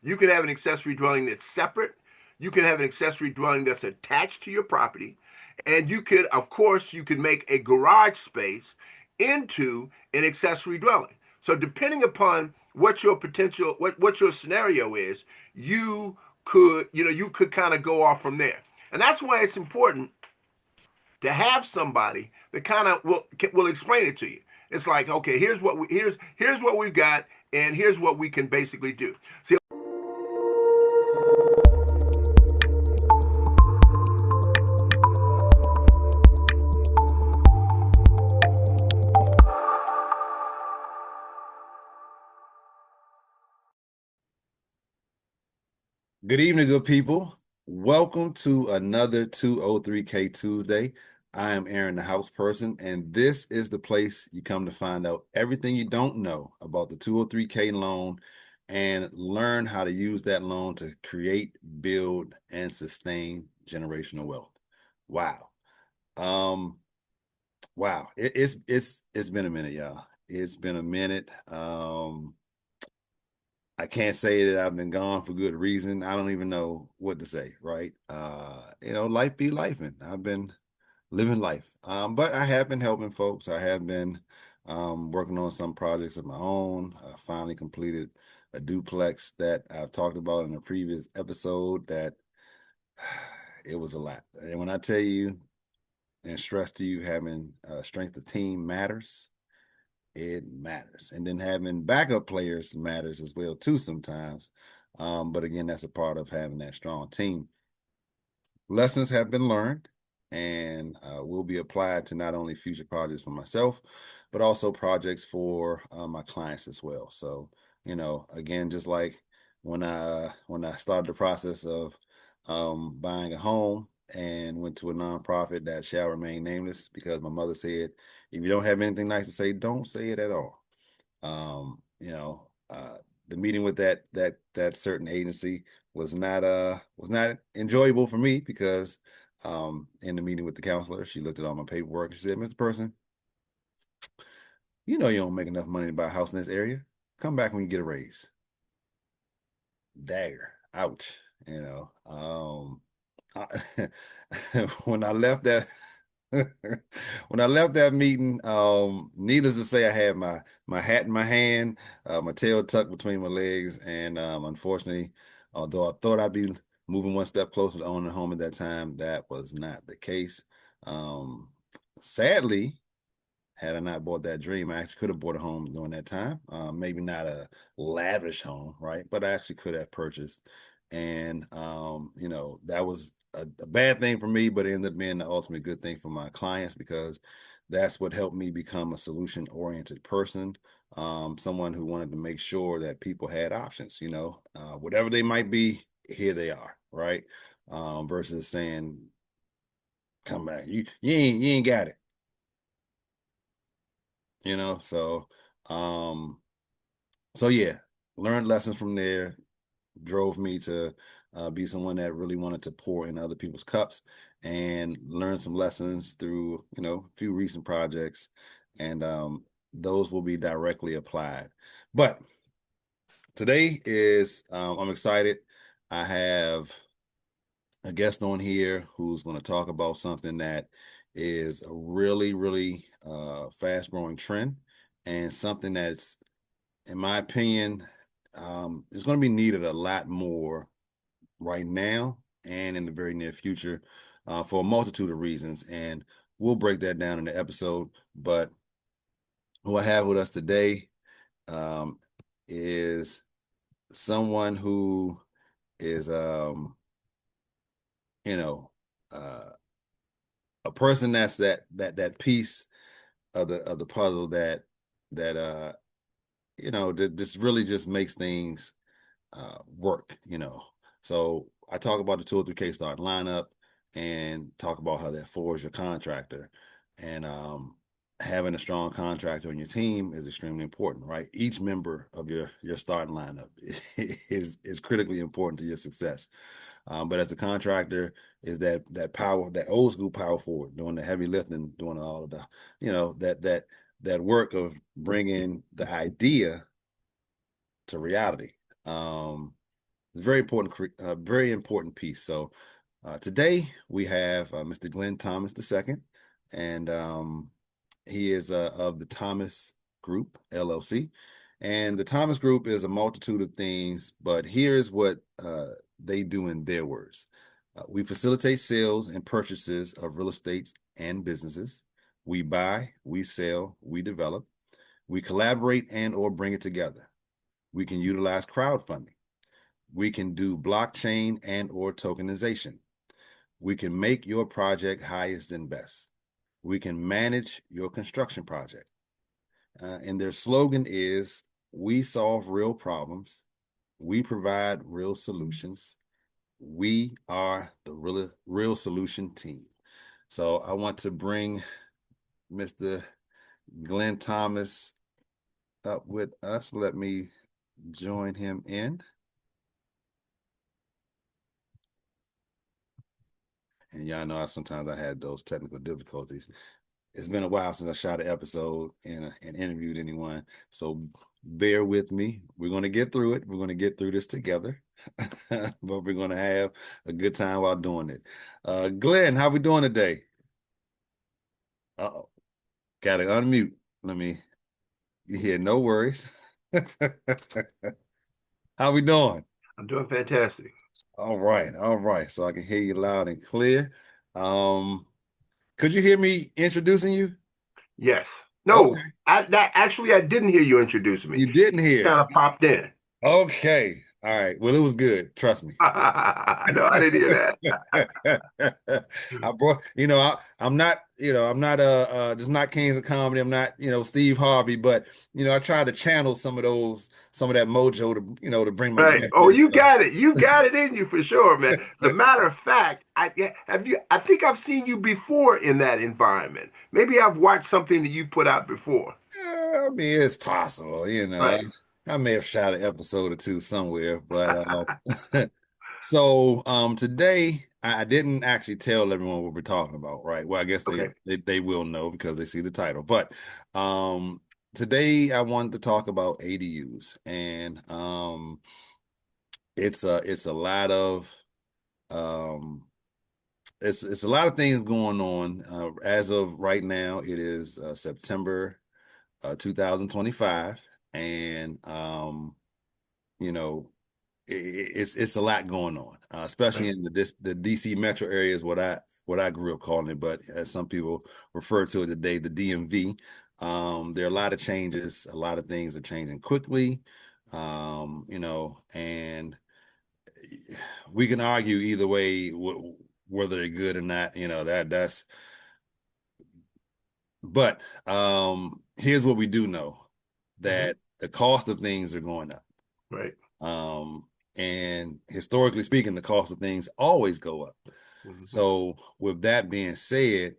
You can have an accessory dwelling that's separate. You can have an accessory dwelling that's attached to your property. And you could, of course, you could make a garage space into an accessory dwelling. So depending upon what your potential, what your scenario is, you could kind of go off from there. And that's why it's important to have somebody that kind of will explain it to you. It's like, okay, here's what we've got, and here's what we can basically do. See. Good evening, good people. Welcome to another 203K Tuesday. I am Aaron, the house person, and this is the place you come to find out everything you don't know about the 203K loan and learn how to use that loan to create, build, and sustain generational wealth. Wow. Um, wow. It's been a minute, y'all. It's been a minute. I can't say that I've been gone for good reason. I don't even know what to say, right? Life be life, and I've been living life. But I have been helping folks. I have been working on some projects of my own. I finally completed a duplex that I've talked about in a previous episode that it was a lot. And when I tell you and stress to you having strength of team matters, it matters. And then having backup players matters as well too sometimes. But again, that's a part of having that strong team. Lessons have been learned and will be applied to not only future projects for myself, but also projects for my clients as well. So, again, just like when I started the process of buying a home and went to a nonprofit that shall remain nameless because my mother said, if you don't have anything nice to say, don't say it at all. Um, you know, uh, the meeting with that certain agency was not enjoyable for me because in the meeting with the counselor, she looked at all my paperwork and she said, Mr. Person, you know you don't make enough money to buy a house in this area. Come back when you get a raise. Dagger. Ouch. I, when I left that when I left that meeting, needless to say, I had my hat in my hand, my tail tucked between my legs, and unfortunately, although I thought I'd be moving one step closer to owning a home at that time, that was not the case. Um, Sadly, had I not bought that dream, I actually could have bought a home during that time. Maybe not a lavish home, right? But I actually could have purchased. And that was a bad thing for me, but it ended up being the ultimate good thing for my clients because that's what helped me become a solution-oriented person. Someone who wanted to make sure that people had options, whatever they might be, here they are, right? Versus saying, come back, you ain't got it. you know so um so yeah, learned lessons from there, drove me to be someone that really wanted to pour in other people's cups and learn some lessons through a few recent projects, and those will be directly applied. But today is I'm excited. I have a guest on here who's going to talk about something that is a really, really fast growing trend and something that's, in my opinion, is going to be needed a lot more right now and in the very near future for a multitude of reasons. And we'll break that down in the episode. But who I have with us today um, is someone who is, you know, uh, a person that's that piece of the puzzle that just really just makes things work. So I talk about the 203K start lineup and talk about how that forges your contractor. And having a strong contractor on your team is extremely important, right? Each member of your starting lineup is critically important to your success. But as the contractor is that power, that old school power forward, doing the heavy lifting, doing all of the, that work of bringing the idea to reality. Um, It's very important piece. So today we have Mr. Glen Thomas II, and he is of the Thomas Group LLC. And the Thomas Group is a multitude of things, but here's what they do in their words. We facilitate sales and purchases of real estate and businesses. We buy, we sell, we develop. We collaborate and or bring it together. We can utilize crowdfunding. We can do blockchain and or tokenization. We can make your project highest and best. We can manage your construction project. And their slogan is, we solve real problems. We provide real solutions. We are the real solution team. So I want to bring Mr. Glen Thomas up with us. Let me join him in. And y'all know sometimes I had those technical difficulties. It's been a while since I shot an episode and interviewed anyone. So bear with me. We're going to get through it. We're going to get through this together. But we're going to have a good time while doing it. Glenn, how we doing today? Uh-oh. Got to unmute. Let me, you hear no worries. How we doing? I'm doing fantastic. All right, all right. So I can hear you loud and clear. Um, could you hear me introducing you? Yes. Okay, No, I didn't hear you introduce me. you didn't You hear. kind of popped in. Okay, all right. Well, it was good. Trust me. No, I didn't hear I brought, I'm not, I'm not just not Kings of Comedy. I'm not, Steve Harvey, but I try to channel some of that mojo to, to bring my Right. guest Oh, here. you So got it. You got it in you for sure, man. As a matter of fact, I think I've seen you before in that environment. Maybe I've watched something that you put out before. I mean, it's possible, Right. I may have shot an episode or two somewhere, but so today I didn't actually tell everyone what we're talking about, right? Well, I guess Okay. they will know because they see the title. But um today I wanted to talk about ADUs, and it's a lot of um it's a lot of things going on. As of right now, it is September 2025, and you know it's a lot going on, especially Right. in the DC metro area is what I grew up calling it, but as some people refer to it today, the DMV. There are a lot of changes, a lot of things are changing quickly, and we can argue either way whether they're good or not. That's but here's what we do know, Hmm. that the cost of things are going up. Right. Um, and historically speaking, the cost of things always go up. Hmm. So with that being said,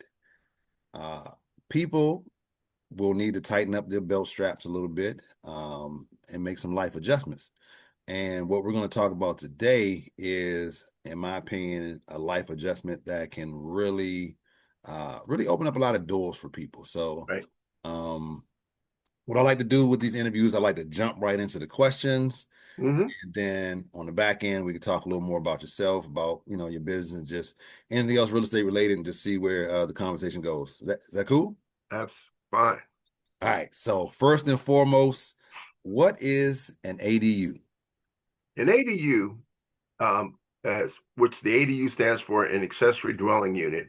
uh, people will need to tighten up their belt straps a little bit, and make some life adjustments. And what we're going to talk about today is, in my opinion, a life adjustment that can really open up a lot of doors for people. So, Right. um, what I like to do with these interviews, I like to jump right into the questions. Hmm. And then on the back end, we can talk a little more about yourself, about, your business, just anything else real estate related, and just see where the conversation goes. Is that cool? That's fine. All right. So first and foremost, what is an ADU? An ADU, which the ADU stands for an accessory dwelling unit,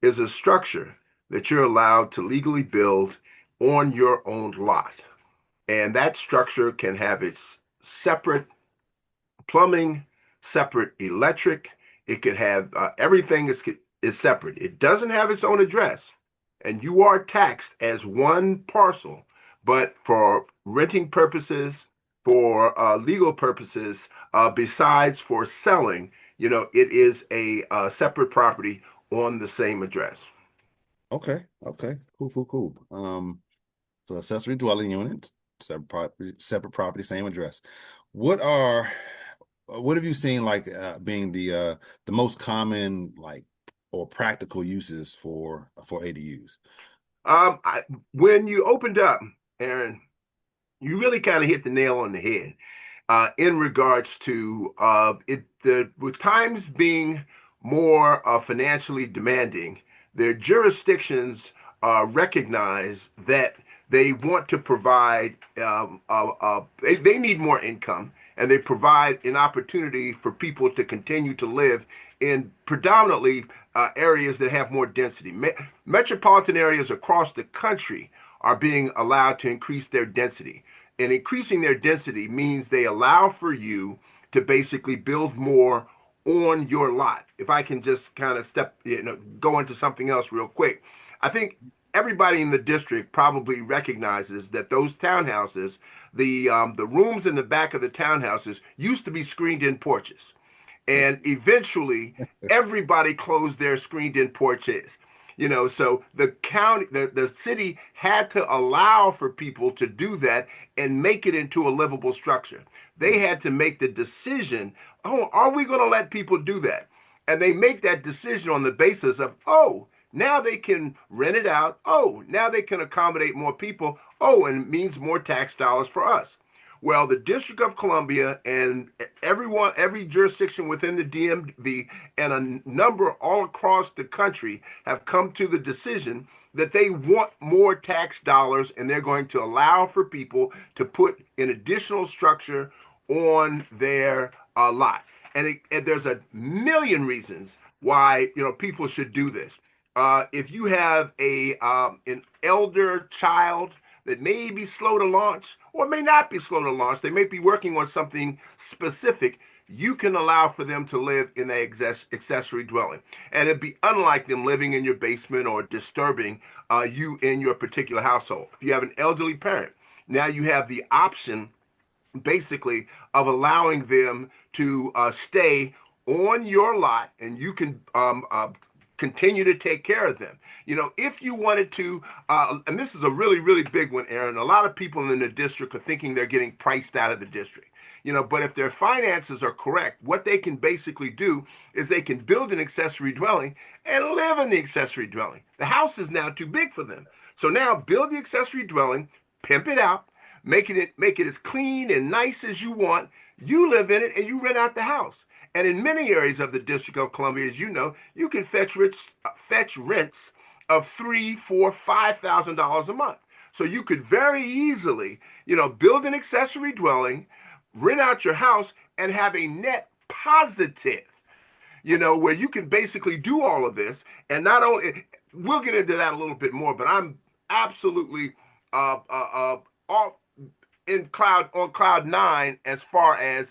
is a structure that you're allowed to legally build on your own lot. And that structure can have its separate plumbing, separate electric. It could have everything is separate. It doesn't have its own address, and you are taxed as one parcel. But for renting purposes, for legal purposes, besides for selling, it is a separate property on the same address. Okay. Okay. Cool, cool, cool. So accessory dwelling units, separate property, same address. What are what have you seen like being the most common, like, or practical uses for ADUs? When you opened up, Aaron, you really kind of hit the nail on the head. in regards to with times being more financially demanding, their jurisdictions recognize that they want to provide, they need more income, and they provide an opportunity for people to continue to live in predominantly areas that have more density. Metropolitan areas across the country are being allowed to increase their density. And increasing their density means they allow for you to basically build more on your lot. If I can just kind of go into something else real quick. I think everybody in the district probably recognizes that those townhouses, the rooms in the back of the townhouses used to be screened in porches. And eventually everybody closed their screened in porches. So the city had to allow for people to do that and make it into a livable structure. They had to make the decision, oh, are we going to let people do that? And they make that decision on the basis of, oh, now they can rent it out. Oh, now they can accommodate more people. Oh, and it means more tax dollars for us. Well, the District of Columbia and every jurisdiction within the DMV and a number all across the country have come to the decision that they want more tax dollars and they're going to allow for people to put an additional structure on their lot. And there's a million reasons why people should do this. If you have an elder child that may be slow to launch or may not be slow to launch, they may be working on something specific, you can allow for them to live in an accessory dwelling. And it'd be unlike them living in your basement or disturbing you in your particular household. If you have an elderly parent, now you have the option basically of allowing them to stay on your lot and you can continue to take care of them. If you wanted to, and this is a really, really big one, Aaron, a lot of people in the district are thinking they're getting priced out of the district. But if their finances are correct, what they can basically do is they can build an accessory dwelling and live in the accessory dwelling. The house is now too big for them. So now build the accessory dwelling, pimp it out, make it as clean and nice as you want. You live in it and you rent out the house. And in many areas of the District of Columbia, as you know, you can fetch rents of $3, $4, $5,000 a month. So you could very easily, build an accessory dwelling, rent out your house, and have a net positive, where you can basically do all of this. And not only, we'll get into that a little bit more, but I'm absolutely all on cloud nine as far as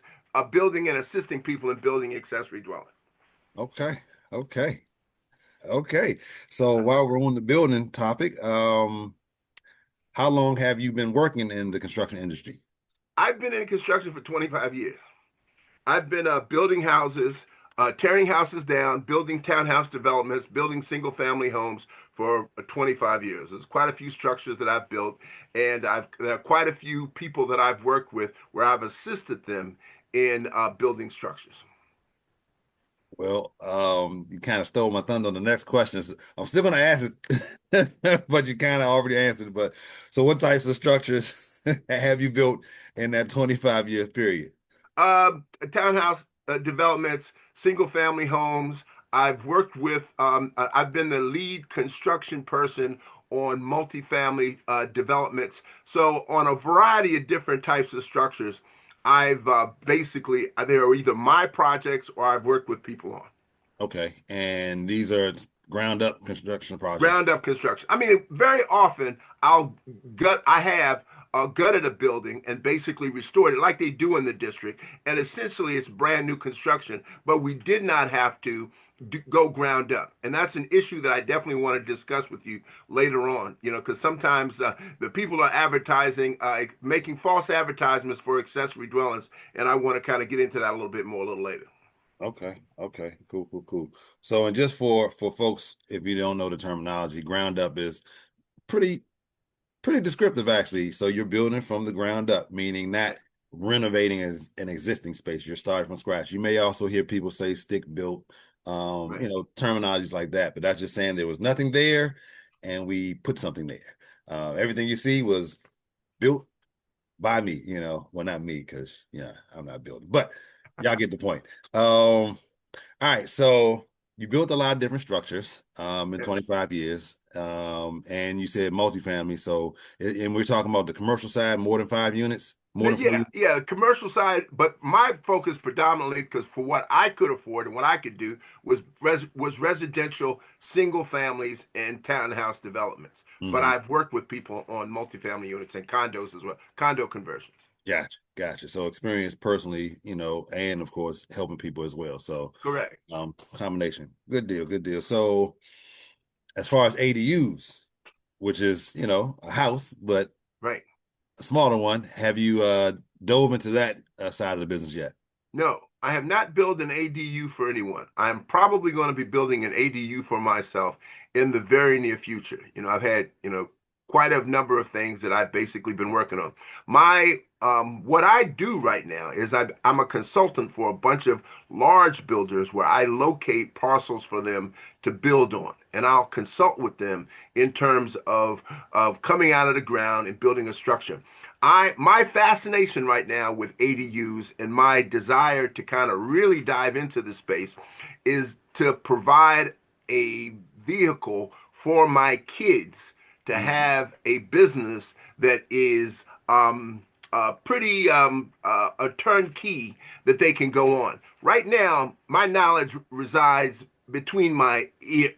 building and assisting people in building accessory dwelling. Okay. Okay. Okay. So while we're on the building topic, how long have you been working in the construction industry? I've been in construction for 25 years. I've been building houses, tearing houses down, building townhouse developments, building single family homes for 25 years. There's quite a few structures that I've built, and there are quite a few people that I've worked with where I've assisted them in building structures. Well, you kind of stole my thunder on the next question. I'm still going to ask it, but you kind of already answered it. But so, what types of structures have you built in that 25-year period? Townhouse developments, single family homes. I've worked with, I've been the lead construction person on multifamily developments. So, on a variety of different types of structures, I've basically, they are either my projects or I've worked with people on. Okay, and these are ground up construction projects. Ground up construction. I mean, very often I have gutted a building and basically restored it like they do in the district. And essentially it's brand new construction, but we did not have to go ground up. And that's an issue that I definitely want to discuss with you later on, because sometimes the people are advertising, making false advertisements for accessory dwellings. And I want to kind of get into that a little bit more a little later. Okay, okay, cool, cool, cool. So, and just for folks, if you don't know the terminology, ground up is pretty pretty descriptive actually. So you're building from the ground up, meaning not renovating as an existing space. You're starting from scratch. You may also hear people say stick built, Right. terminologies like that, but that's just saying there was nothing there and we put something there. Everything you see was built by me, well, not me, because I'm not building, but y'all get the point. All right, so you built a lot of different structures in 25 years, and you said multifamily. So, and we're talking about the commercial side, more than 5 units, more than four Yeah, units. yeah, commercial side, but my focus predominantly, because for what I could afford and what I could do was residential single families and townhouse developments. But Hmm. I've worked with people on multifamily units and condos as well, condo conversions. Gotcha, gotcha. So experience personally, and of course helping people as well. So, Correct. combination, good deal, good deal. So, as far as ADUs, which is a house, but Right. a smaller one, have you dove into that side of the business yet? No, I have not built an ADU for anyone. I'm probably going to be building an ADU for myself in the very near future. I've had, quite a number of things that I've basically been working on. What I do right now is I'm a consultant for a bunch of large builders where I locate parcels for them to build on, and I'll consult with them in terms of coming out of the ground and building a structure. My fascination right now with ADUs and my desire to kind of really dive into the space is to provide a vehicle for my kids to Mhm. have a business that is pretty a turnkey that they can go on. Right now, my knowledge resides between my ears.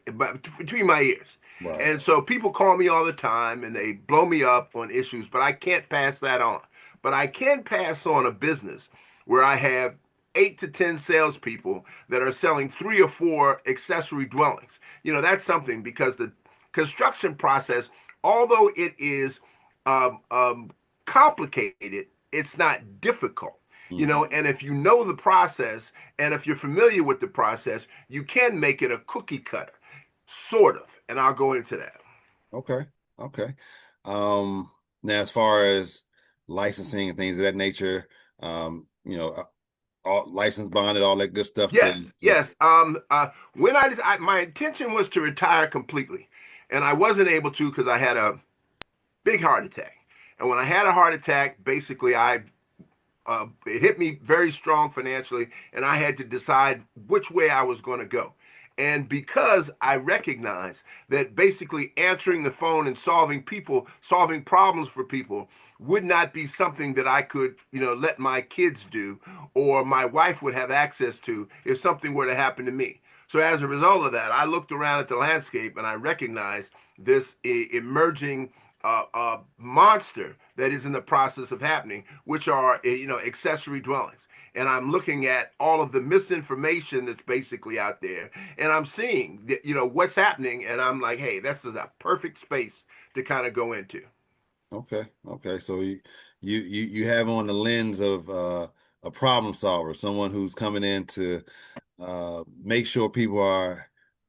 Right. And so people call me all the time and they blow me up on issues, but I can't pass that on. But I can pass on a business where I have 8 to 10 salespeople that are selling 3 or 4 accessory dwellings. That's something because the construction process, although it is um, um, complicated, it's not difficult. Hmm. And if you know the process and if you're familiar with the process, you can make it a cookie cutter, sort of. And I'll go into that. Okay. Okay. Um, Now, as far as licensing and things of that nature, all license bonded, all that good stuff Yes, to yes. When my intention was to retire completely, and I wasn't able to because I had a big heart attack. And when I had a heart attack, basically it hit me very strong financially, and I had to decide which way I was going to go. And because I recognize that basically answering the phone and solving problems for people would not be something that I could, let my kids do or my wife would have access to if something were to happen to me. So as a result of that, I looked around at the landscape and I recognized this emerging monster that is in the process of happening, which are accessory dwellings. And I'm looking at all of the misinformation that's basically out there, and I'm seeing what's happening, and I'm like, hey, this is a perfect space to kind of go into. okay, okay. So you have on the lens of a problem solver, someone who's coming in to make sure people are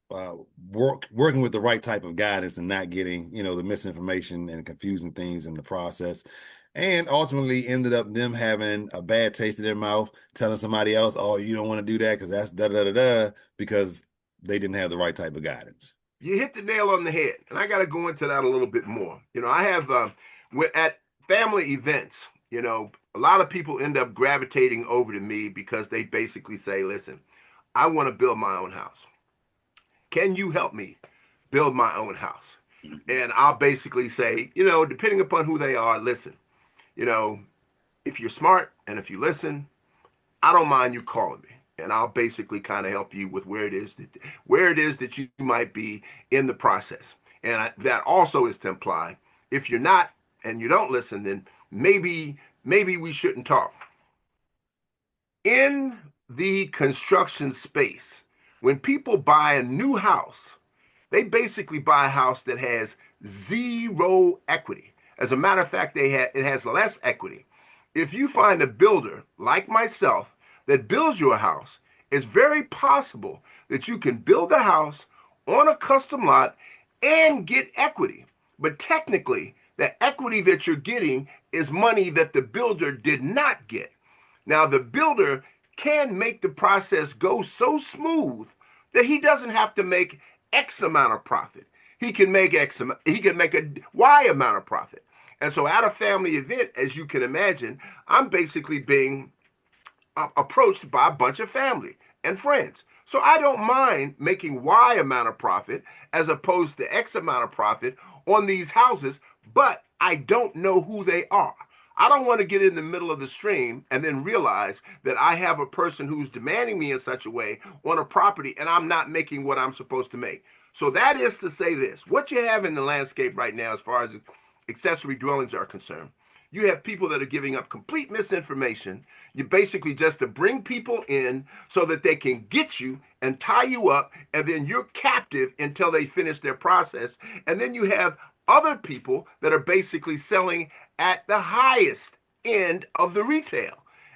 uh, working with the right type of guidance and not getting, the misinformation and confusing things in the process. And ultimately ended up them having a bad taste in their mouth, telling somebody else, "Oh, you don't want to do that because that's da da da da," because they didn't have the right type of guidance. You hit the nail on the head, and I got to go into that a little bit more. I have at family events. A lot of people end up gravitating over to me because they basically say, "Listen, I want to build my own house. Can you help me build my own house?" Mhm. And I'll basically say, depending upon who they are, listen, you know, if you're smart and if you listen, I don't mind you calling me. And I'll basically kind of help you with where it is that you might be in the process. And that also is to imply if you're not and you don't listen, then maybe we shouldn't talk. In the construction space, when people buy a new house, they basically buy a house that has zero equity. As a matter of fact, it has less equity. If you find a builder like myself that builds your house, it's very possible that you can build a house on a custom lot and get equity. But technically, the equity that you're getting is money that the builder did not get. Now, the builder can make the process go so smooth that he doesn't have to make X amount of profit. He can make a Y amount of profit. And so at a family event, as you can imagine, I'm basically being approached by a bunch of family and friends. So I don't mind making Y amount of profit as opposed to X amount of profit on these houses, but I don't know who they are. I don't want to get in the middle of the stream and then realize that I have a person who's demanding me in such a way on a property and I'm not making what I'm supposed to make. So that is to say this, what you have in the landscape right now as far as accessory dwellings are concerned, you have people that are giving up complete misinformation. You basically just to bring people in so that they can get you and tie you up, and then you're captive until they finish their process. And then you have other people that are basically selling at the highest end of the retail.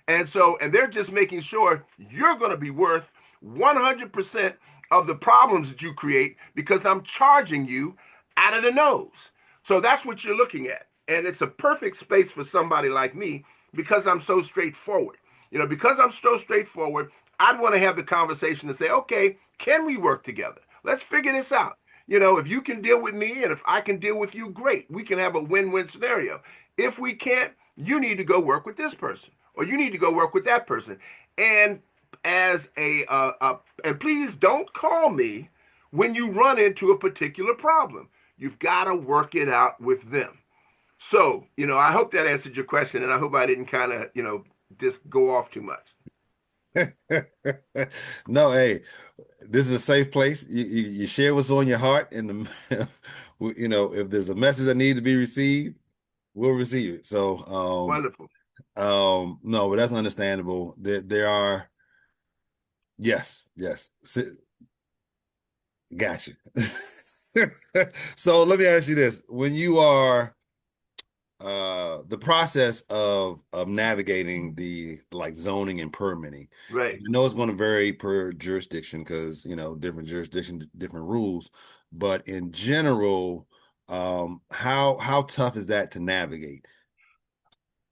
And they're just making sure you're going to be worth 100% of the problems that you create because I'm charging you out of the nose. So that's what you're looking at. And it's a perfect space for somebody like me because I'm so straightforward. Because I'm so straightforward, I'd want to have the conversation and say, okay, can we work together? Let's figure this out. If you can deal with me and if I can deal with you, great. We can have a win-win scenario. If we can't, you need to go work with this person or you need to go work with that person. And as and please don't call me when you run into a particular problem. You've got to work it out with them. So, I hope that answered your question, and I hope I didn't kind of, just go off too much. No, hey, this is a safe place. You share what's on your heart, and if there's a message that needs to be received, we'll receive it. So, Wonderful. no, but that's understandable. There are, yes, yes, got you. So let me ask you this: when you are the process of navigating the like zoning and permitting, Right. and I know it's going to vary per jurisdiction because different jurisdictions, different rules, but in general, how tough is that to navigate?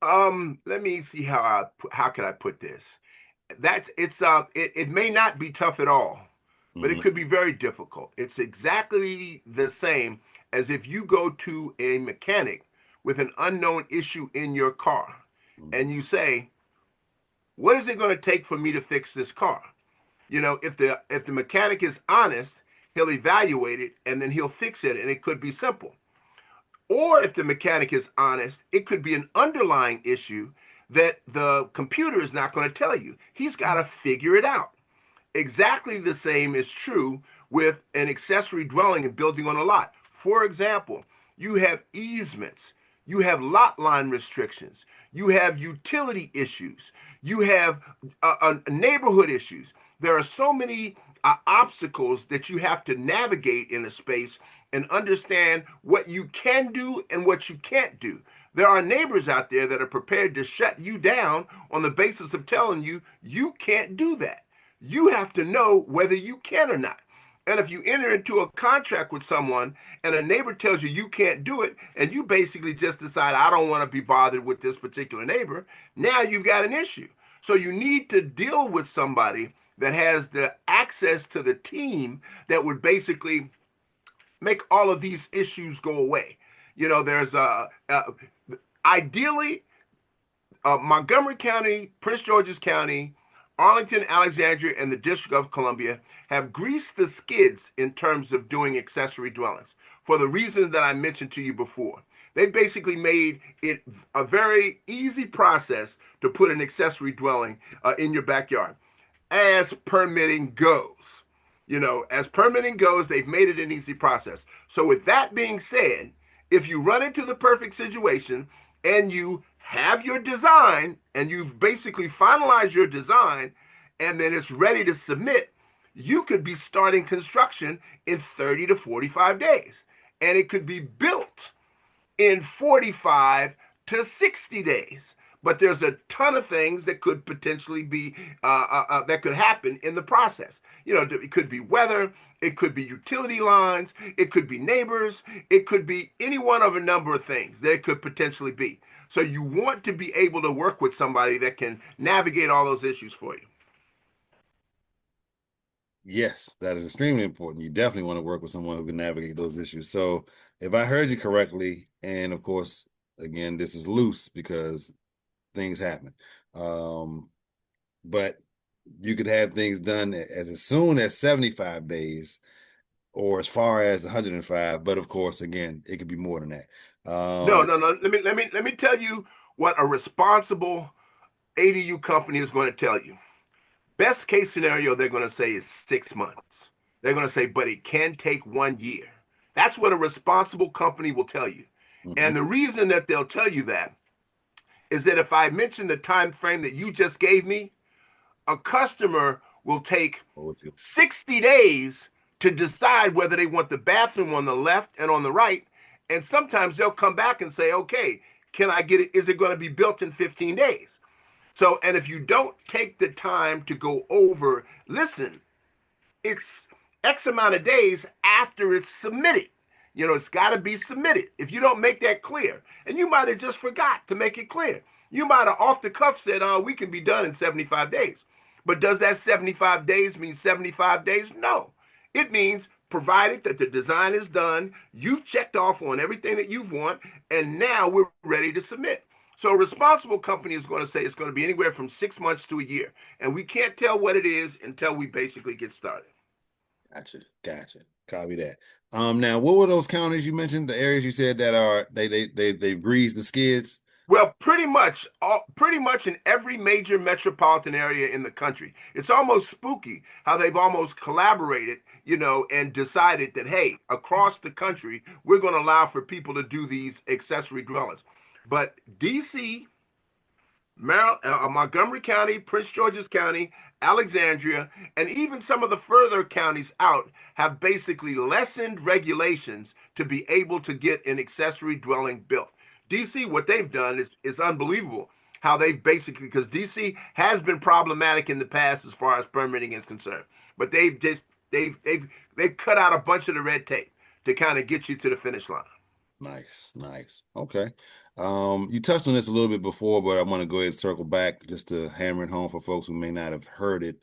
Let me see how can I put this. It may not be tough at all, but it Hmm. could be very difficult. It's exactly the same as if you go to a mechanic with an unknown issue in your car and you say, "What is it going to take for me to fix this car?" If the mechanic is honest, he'll evaluate it and then he'll fix it, and it could be simple. Or if the mechanic is honest, it could be an underlying issue that the computer is not going to tell you. He's got to figure it out. Exactly the same is true with an accessory dwelling and building on a lot. For example, you have easements, you have lot line restrictions, you have utility issues, you have neighborhood issues. There are so many obstacles that you have to navigate in a space and understand what you can do and what you can't do. There are neighbors out there that are prepared to shut you down on the basis of telling you you can't do that. You have to know whether you can or not. And if you enter into a contract with someone and a neighbor tells you you can't do it, and you basically just decide, I don't want to be bothered with this particular neighbor, now you've got an issue. So you need to deal with somebody that has the access to the team that would basically make all of these issues go away. There's ideally Montgomery County, Prince George's County, Arlington, Alexandria, and the District of Columbia have greased the skids in terms of doing accessory dwellings for the reasons that I mentioned to you before. They basically made it a very easy process to put an accessory dwelling in your backyard as permitting goes. As permitting goes, they've made it an easy process. So, with that being said, if you run into the perfect situation and you have your design and you've basically finalized your design and then it's ready to submit, you could be starting construction in 30 to 45 days. And it could be built in 45 to 60 days. But there's a ton of things that could potentially be that could happen in the process. It could be weather, it could be utility lines, it could be neighbors, it could be any one of a number of things that it could potentially be. So you want to be able to work with somebody that can navigate all those issues for you. Yes, that is extremely important. You definitely want to work with someone who can navigate those issues. So, if I heard you correctly, and of course, again, this is loose because things happen. Um, but you could have things done as soon as 75 days or as far as 105. But of course, again, it could be more than that. No, Um, no, no. Let me tell you what a responsible ADU company is going to tell you. Best case scenario, they're going to say is 6 months. They're going to say, but it can take 1 year. That's what a responsible company will tell you. mhm. And the reason that they'll tell you that is that if I mention the time frame that you just gave me, a customer will take What would you- 60 days to decide whether they want the bathroom on the left and on the right. And sometimes they'll come back and say, okay, can I get it? Is it going to be built in 15 days? So, and if you don't take the time to go over, listen, it's X amount of days after it's submitted. You know, it's got to be submitted. If you don't make that clear, and you might have just forgot to make it clear, you might have off the cuff said, "Oh, we can be done in 75 days." But does that 75 days mean 75 days? No. It means provided that the design is done, you've checked off on everything that you want, and now we're ready to submit. So a responsible company is going to say it's going to be anywhere from 6 months to a year. And we can't tell what it is until we basically get started. Gotcha, gotcha. Copy that. Now what were those counties you mentioned? The areas you said that are they greased the skids? Well, pretty much in every major metropolitan area in the country. It's almost spooky how they've almost collaborated, and decided that, hey, across the country, we're going to allow for people to do these accessory dwellings. But DC, Montgomery County, Prince George's County, Alexandria, and even some of the further counties out have basically lessened regulations to be able to get an accessory dwelling built. DC, what they've done is unbelievable. How they've basically, because DC has been problematic in the past as far as permitting is concerned, but they've cut out a bunch of the red tape to kind of get you to the finish line. Nice, nice. Okay. You touched on this a little bit before, but I want to go ahead and circle back just to hammer it home for folks who may not have heard it.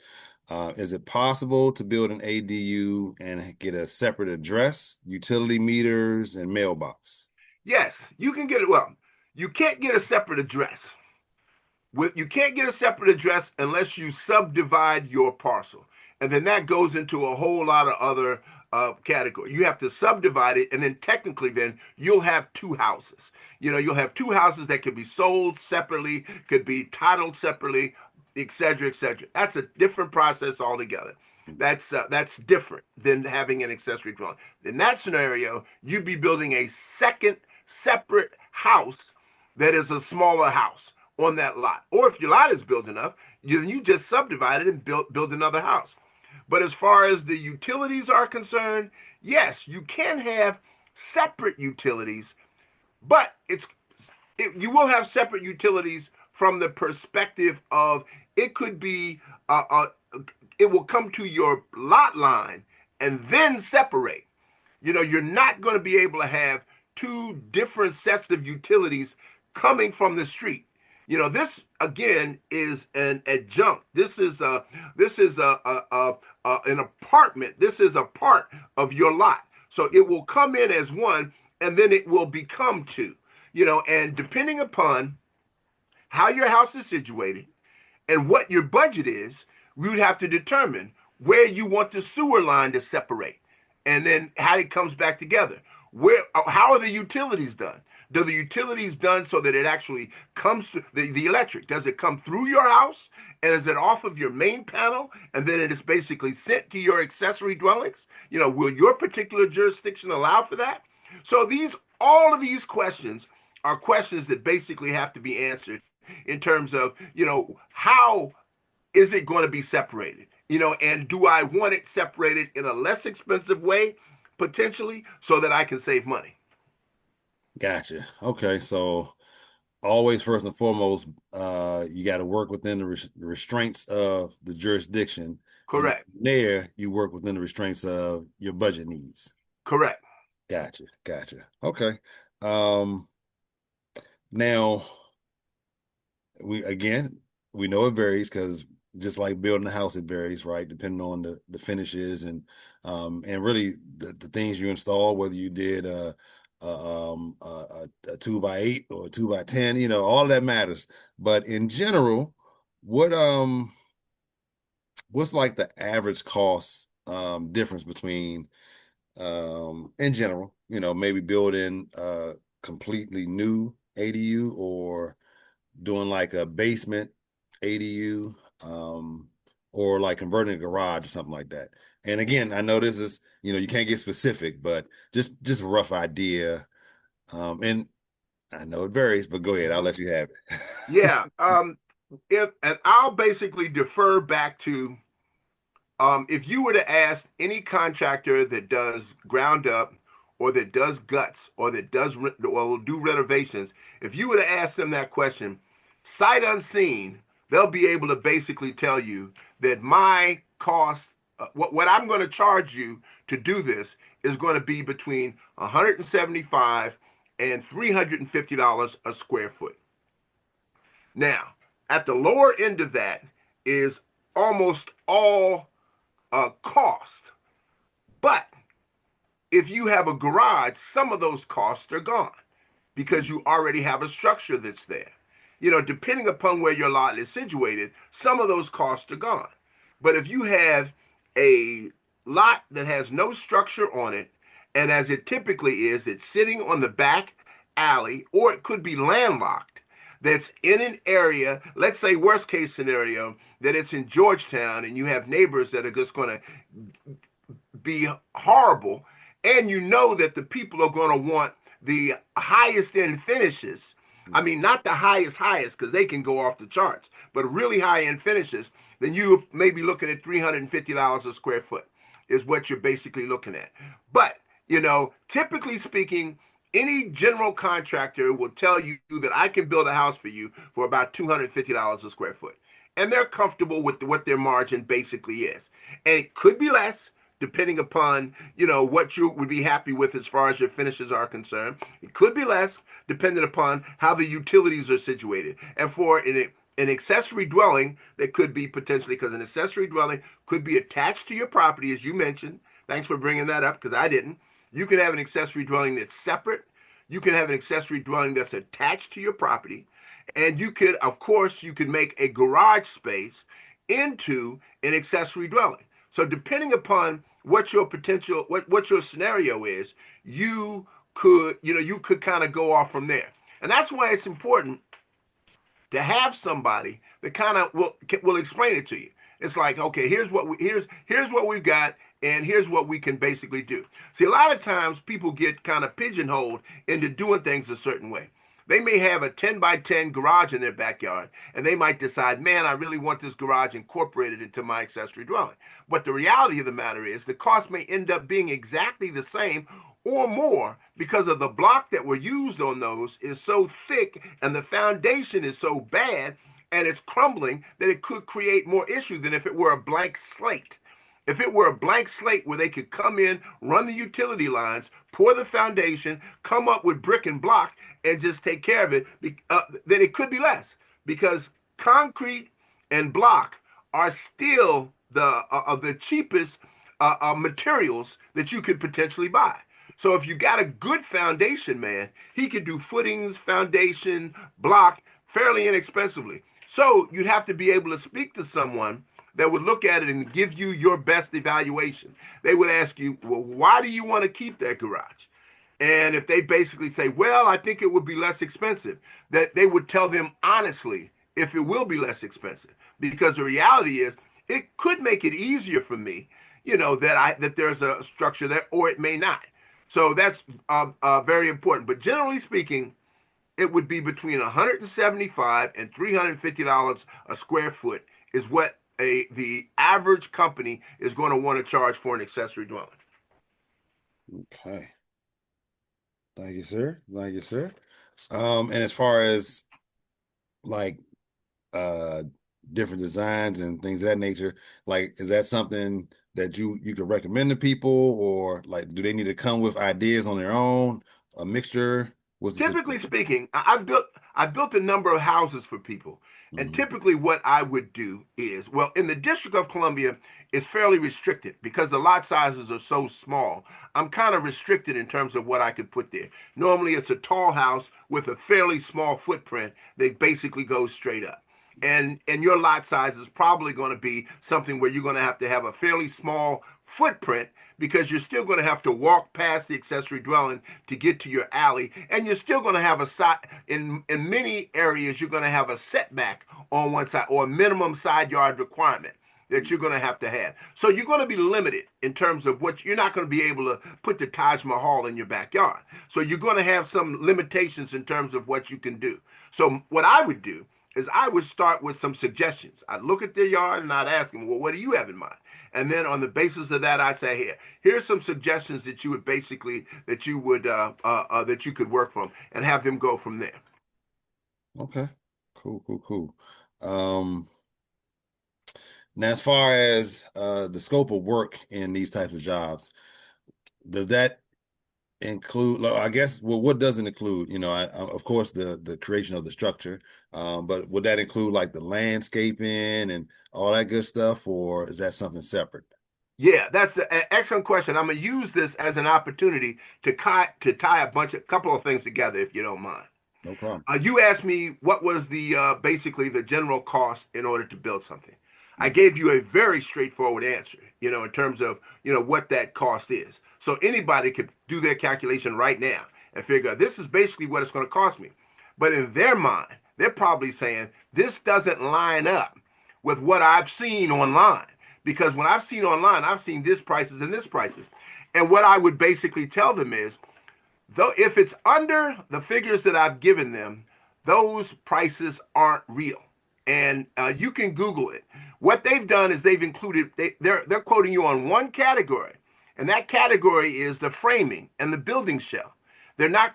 Is it possible to build an ADU and get a separate address, utility meters, and mailbox? Yes, you can get it. Well, you can't get a separate address. You can't get a separate address unless you subdivide your parcel, and then that goes into a whole lot of other category. You have to subdivide it, and then technically, then you'll have two houses. You'll have two houses that could be sold separately, could be titled separately, et cetera, et cetera. That's a different process altogether. That's different than having an accessory dwelling. In that scenario, you'd be building a second separate house that is a smaller house on that lot. Or if your lot is built enough, you just subdivide it and build another house. But as far as the utilities are concerned, yes, you can have separate utilities, but you will have separate utilities from the perspective of it could be it will come to your lot line and then separate. You're not going to be able to have two different sets of utilities coming from the street. This again is an adjunct. This is an apartment. This is a part of your lot. So it will come in as one, and then it will become two. And depending upon how your house is situated and what your budget is, we would have to determine where you want the sewer line to separate, and then how it comes back together. How are the utilities done? Do the utilities done so that it actually comes to the electric? Does it come through your house and is it off of your main panel and then it is basically sent to your accessory dwellings? Will your particular jurisdiction allow for that? So all of these questions are questions that basically have to be answered in terms of, how is it going to be separated? And do I want it separated in a less expensive way, potentially, so that I can save money? Gotcha. Okay, so always first and foremost, you got to work within the restraints of the jurisdiction, and then Correct. there you work within the restraints of your budget needs. Correct. Gotcha, gotcha. Okay. Um, Now we know it varies because just like building a house, it varies, right? Depending on the finishes and really the things you install, whether you did a 2x8 or a 2x10, all that matters. But in general, what what's like the average cost difference between in general, maybe building a completely new ADU or doing like a basement ADU, or like converting a garage or something like that. And again, I know this is, you can't get specific, but just a rough idea. And I know it varies, but go ahead, I'll let you have it. Yeah. If and I'll basically defer back to if you were to ask any contractor that does ground up or that does guts or that does or will do renovations, if you were to ask them that question, sight unseen, they'll be able to basically tell you that my cost, what I'm going to charge you to do this is going to be between 175 and $350 a square foot. Now, at the lower end of that is almost all cost. But if you have a garage, some of those costs are gone because you already have a structure that's there. Depending upon where your lot is situated, some of those costs are gone. But if you have a lot that has no structure on it, and as it typically is, it's sitting on the back alley, or it could be landlocked, that's in an area, let's say worst case scenario, that it's in Georgetown and you have neighbors that are just going to be horrible, and you know that the people are going to want the highest end finishes. I mean, not the highest because they can go off the charts, but really high end finishes. Then you may be looking at $350 a square foot is what you're basically looking at. But typically speaking, any general contractor will tell you that I can build a house for you for about $250 a square foot. And they're comfortable with what their margin basically is. And it could be less depending upon, what you would be happy with as far as your finishes are concerned. It could be less depending upon how the utilities are situated. And for an accessory dwelling that could be potentially, because an accessory dwelling could be attached to your property, as you mentioned. Thanks for bringing that up because I didn't. You can have an accessory dwelling that's separate. You can have an accessory dwelling that's attached to your property. And you could, of course, you could make a garage space into an accessory dwelling. So depending upon what your potential, what your scenario is, you could kind of go off from there. And that's why it's important to have somebody that kind of will explain it to you. It's like, okay, here's what we've got, and here's what we can basically do. See, a lot of times people get kind of pigeonholed into doing things a certain way. They may have a 10 by 10 garage in their backyard, and they might decide, man, I really want this garage incorporated into my accessory dwelling. But the reality of the matter is the cost may end up being exactly the same or more because of the block that were used on those is so thick and the foundation is so bad and it's crumbling that it could create more issue than if it were a blank slate. If it were a blank slate where they could come in, run the utility lines, pour the foundation, come up with brick and block, and just take care of it, then it could be less because concrete and block are still the cheapest materials that you could potentially buy. So if you got a good foundation, man, he could do footings, foundation, block fairly inexpensively. So you'd have to be able to speak to someone that would look at it and give you your best evaluation. They would ask you, well, why do you want to keep that garage? And if they basically say, well, I think it would be less expensive, that they would tell them honestly if it will be less expensive. Because the reality is, it could make it easier for me, that there's a structure there, or it may not. So that's very important. But generally speaking, it would be between 175 and $350 a square foot is what the average company is going to want to charge for an accessory dwelling. Okay. Thank you, sir. Thank you, sir. And as far as like uh different designs and things of that nature, like is that something that you could recommend to people, or like do they need to come with ideas on their own, a mixture? What's the Typically situation? speaking, I've built a number of houses for people, And Hmm. typically what I would do is, well, in the District of Columbia, it's fairly restricted because the lot sizes are so small. I'm kind of restricted in terms of what I could put there. Normally, it's a tall house with a fairly small footprint that basically goes straight up. And your lot size is probably going to be something where you're going to have a fairly small footprint because you're still going to have to walk past the accessory dwelling to get to your alley, and you're still going to have a side in many areas. You're going to have a setback on one side or a minimum side yard requirement that you're going to have. So you're going to be limited in terms of what you're not going to be able to put the Taj Mahal in your backyard. So you're going to have some limitations in terms of what you can do. So what I would do is I would start with some suggestions. I'd look at their yard and I'd ask them, well, what do you have in mind? And then on the basis of that, I'd say, here's some suggestions that you would basically that you could work from, and have them go from there. Okay. Cool, cool, cool. Um, Now as far as the scope of work in these types of jobs, does that include, like, I guess, well, what doesn't include, of course the creation of the structure, but would that include like the landscaping and all that good stuff, or is that something separate? Yeah, that's an excellent question. I'm gonna use this as an opportunity to tie a couple of things together, if you don't mind. No problem. You asked me what was the basically the general cost in order to build something. I Mm. gave you a very straightforward answer, in terms of what that cost is. So anybody could do their calculation right now and figure this is basically what it's going to cost me. But in their mind, they're probably saying this doesn't line up with what I've seen online. Because when I've seen online, I've seen this prices and this prices. And what I would basically tell them is, though, if it's under the figures that I've given them, those prices aren't real. And you can Google it. What they've done is they've included they're quoting you on one category, and that category is the framing and the building shell. They're not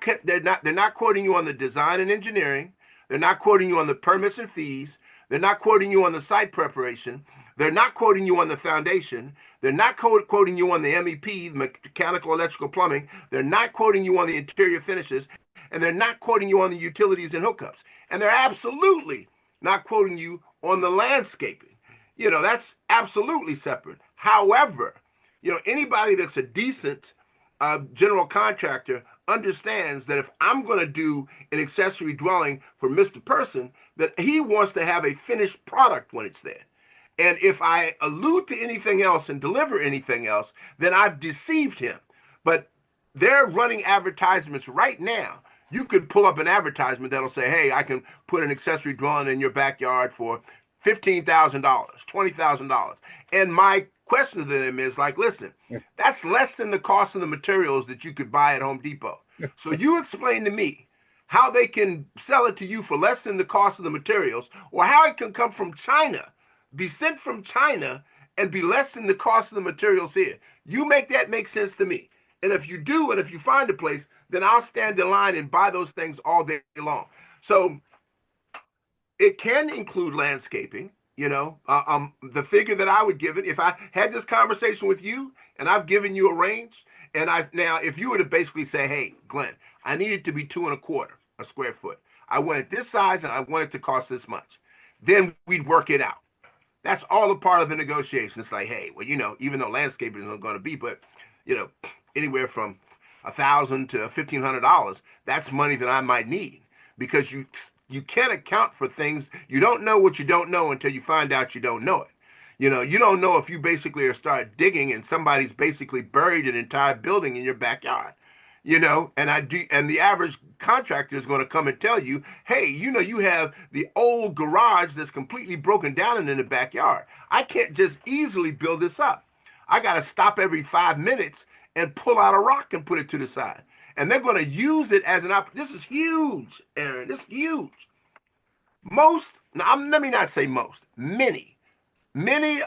quoting you on the design and engineering. They're not quoting you on the permits and fees. They're not quoting you on the site preparation. They're not quoting you on the foundation. They're not quoting you on the MEP, mechanical, electrical, plumbing. They're not quoting you on the interior finishes, and they're not quoting you on the utilities and hookups. And they're absolutely not quoting you on the landscaping. That's absolutely separate. However, anybody that's a decent general contractor understands that if I'm going to do an accessory dwelling for Mr. Person, that he wants to have a finished product when it's there. And if I allude to anything else and deliver anything else, then I've deceived him. But they're running advertisements right now. You could pull up an advertisement that'll say, hey, I can put an accessory dwelling in your backyard for $15,000, $20,000. And my question to them is like, listen, that's less than the cost of the materials that you could buy at Home Depot. So you explain to me how they can sell it to you for less than the cost of the materials, or how it can come from China, be sent from China, and be less than the cost of the materials here. You make that make sense to me. And if you do, and if you find a place, then I'll stand in line and buy those things all day long. So it can include landscaping. The figure that I would give it, if I had this conversation with you and I've given you a range, and if you were to basically say, hey, Glenn, I need it to be 2.25 a square foot. I want it this size and I want it to cost this much. Then we'd work it out. That's all a part of the negotiation. It's like, hey, well, even though landscaping is not going to be, but you know, anywhere from $1,000 to $1,500, that's money that I might need, because you can't account for things. You don't know what you don't know until you find out you don't know it. You don't know if you basically are start digging and somebody's basically buried an entire building in your backyard. And the average contractor is going to come and tell you, hey, you have the old garage that's completely broken down and in the backyard. I can't just easily build this up. I got to stop every 5 minutes and pull out a rock and put it to the side. And they're going to use it as an This is huge, Aaron. This is huge. Let me not say most, many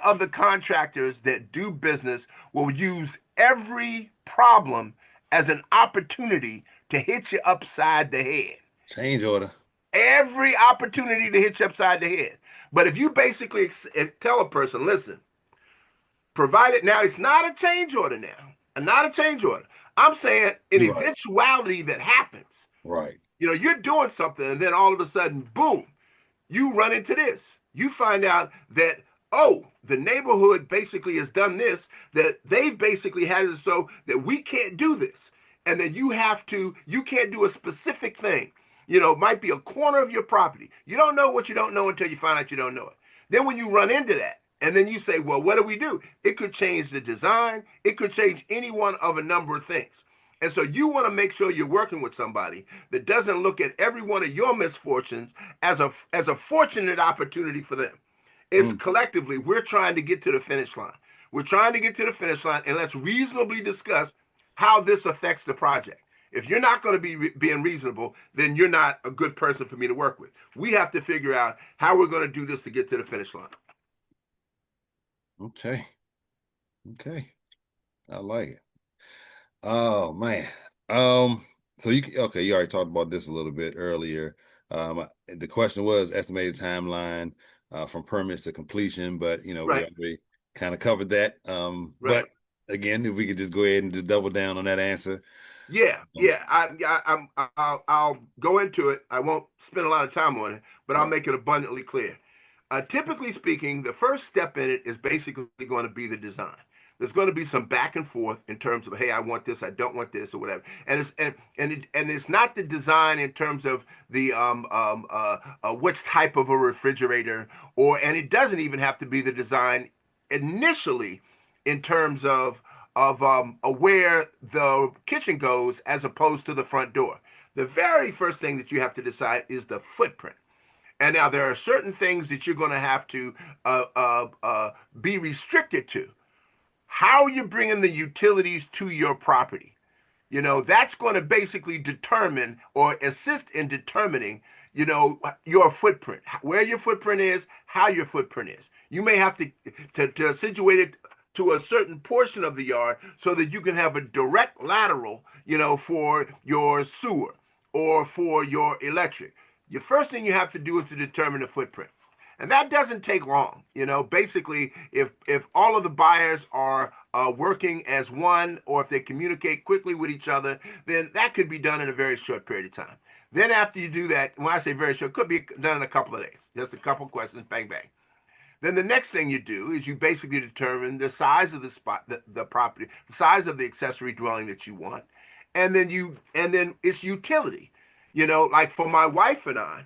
of the contractors that do business will use every problem as an opportunity to hit you upside the head. Change order. Every opportunity to hit you upside the head. But if you basically tell a person, listen, provided now, it's not a change order now, not a change order. I'm saying an You're right. eventuality that happens. Right. You're doing something, and then all of a sudden, boom, you run into this. You find out that, oh, the neighborhood basically has done this, that they basically has it so that we can't do this. And then you can't do a specific thing. It might be a corner of your property. You don't know what you don't know until you find out you don't know it. Then when you run into that, and then you say, well, what do we do? It could change the design. It could change any one of a number of things. And so you want to make sure you're working with somebody that doesn't look at every one of your misfortunes as a fortunate opportunity for them. It's Mm. collectively, we're trying to get to the finish line. We're trying to get to the finish line, and let's reasonably discuss how this affects the project. If you're not going to be being reasonable, then you're not a good person for me to work with. We have to figure out how we're going to do this to get to the finish line. Okay. Okay. I like it. Oh man. So okay, you already talked about this a little bit earlier. The question was estimated timeline from permits to completion, but we Right, already kind of covered that. right. But again, if we could just go ahead and just double down on that answer. Yeah, Um, yeah. I'll go into it. I won't spend a lot of time on it, but I'll right. make it abundantly clear. Typically speaking, the first step in it is basically going to be the design. There's going to be some back and forth in terms of, hey, I want this, I don't want this, or whatever. And it's not the design in terms of the which type of a refrigerator, and it doesn't even have to be the design initially in terms of where the kitchen goes as opposed to the front door. The very first thing that you have to decide is the footprint. And now there are certain things that you're going to have to be restricted to. How you're bringing the utilities to your property. That's going to basically determine or assist in determining, your footprint, where your footprint is, how your footprint is. You may have to situate it to a certain portion of the yard so that you can have a direct lateral, for your sewer or for your electric. The first thing you have to do is to determine the footprint. And that doesn't take long. Basically, if all of the buyers are working as one, or if they communicate quickly with each other, then that could be done in a very short period of time. Then after you do that, when I say very short, it could be done in a couple of days. Just a couple of questions, bang bang. Then the next thing you do is you basically determine the size of the spot, the property, the size of the accessory dwelling that you want, and then it's utility. Like for my wife and I,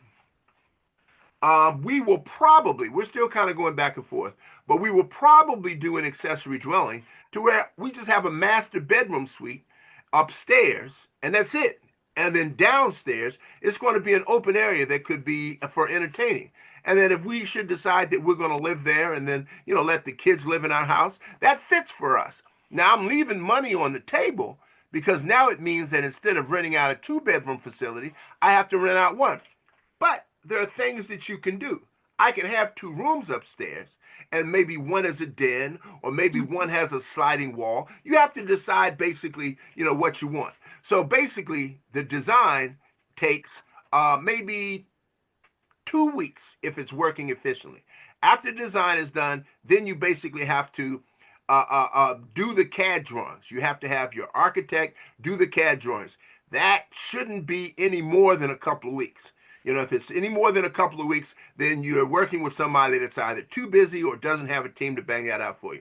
we're still kind of going back and forth, but we will probably do an accessory dwelling to where we just have a master bedroom suite upstairs, and that's it. And then downstairs, it's going to be an open area that could be for entertaining. And then if we should decide that we're going to live there and then, let the kids live in our house, that fits for us. Now I'm leaving money on the table because now it means that instead of renting out a two-bedroom facility, I have to rent out one. But there are things that you can do. I can have two rooms upstairs, and maybe one is a den, or maybe one has a sliding wall. You have to decide basically, what you want. So basically, the design takes maybe 2 weeks if it's working efficiently. After design is done, then you basically have to do the CAD drawings. You have to have your architect do the CAD drawings. That shouldn't be any more than a couple of weeks. If it's any more than a couple of weeks, then you're working with somebody that's either too busy or doesn't have a team to bang that out for you.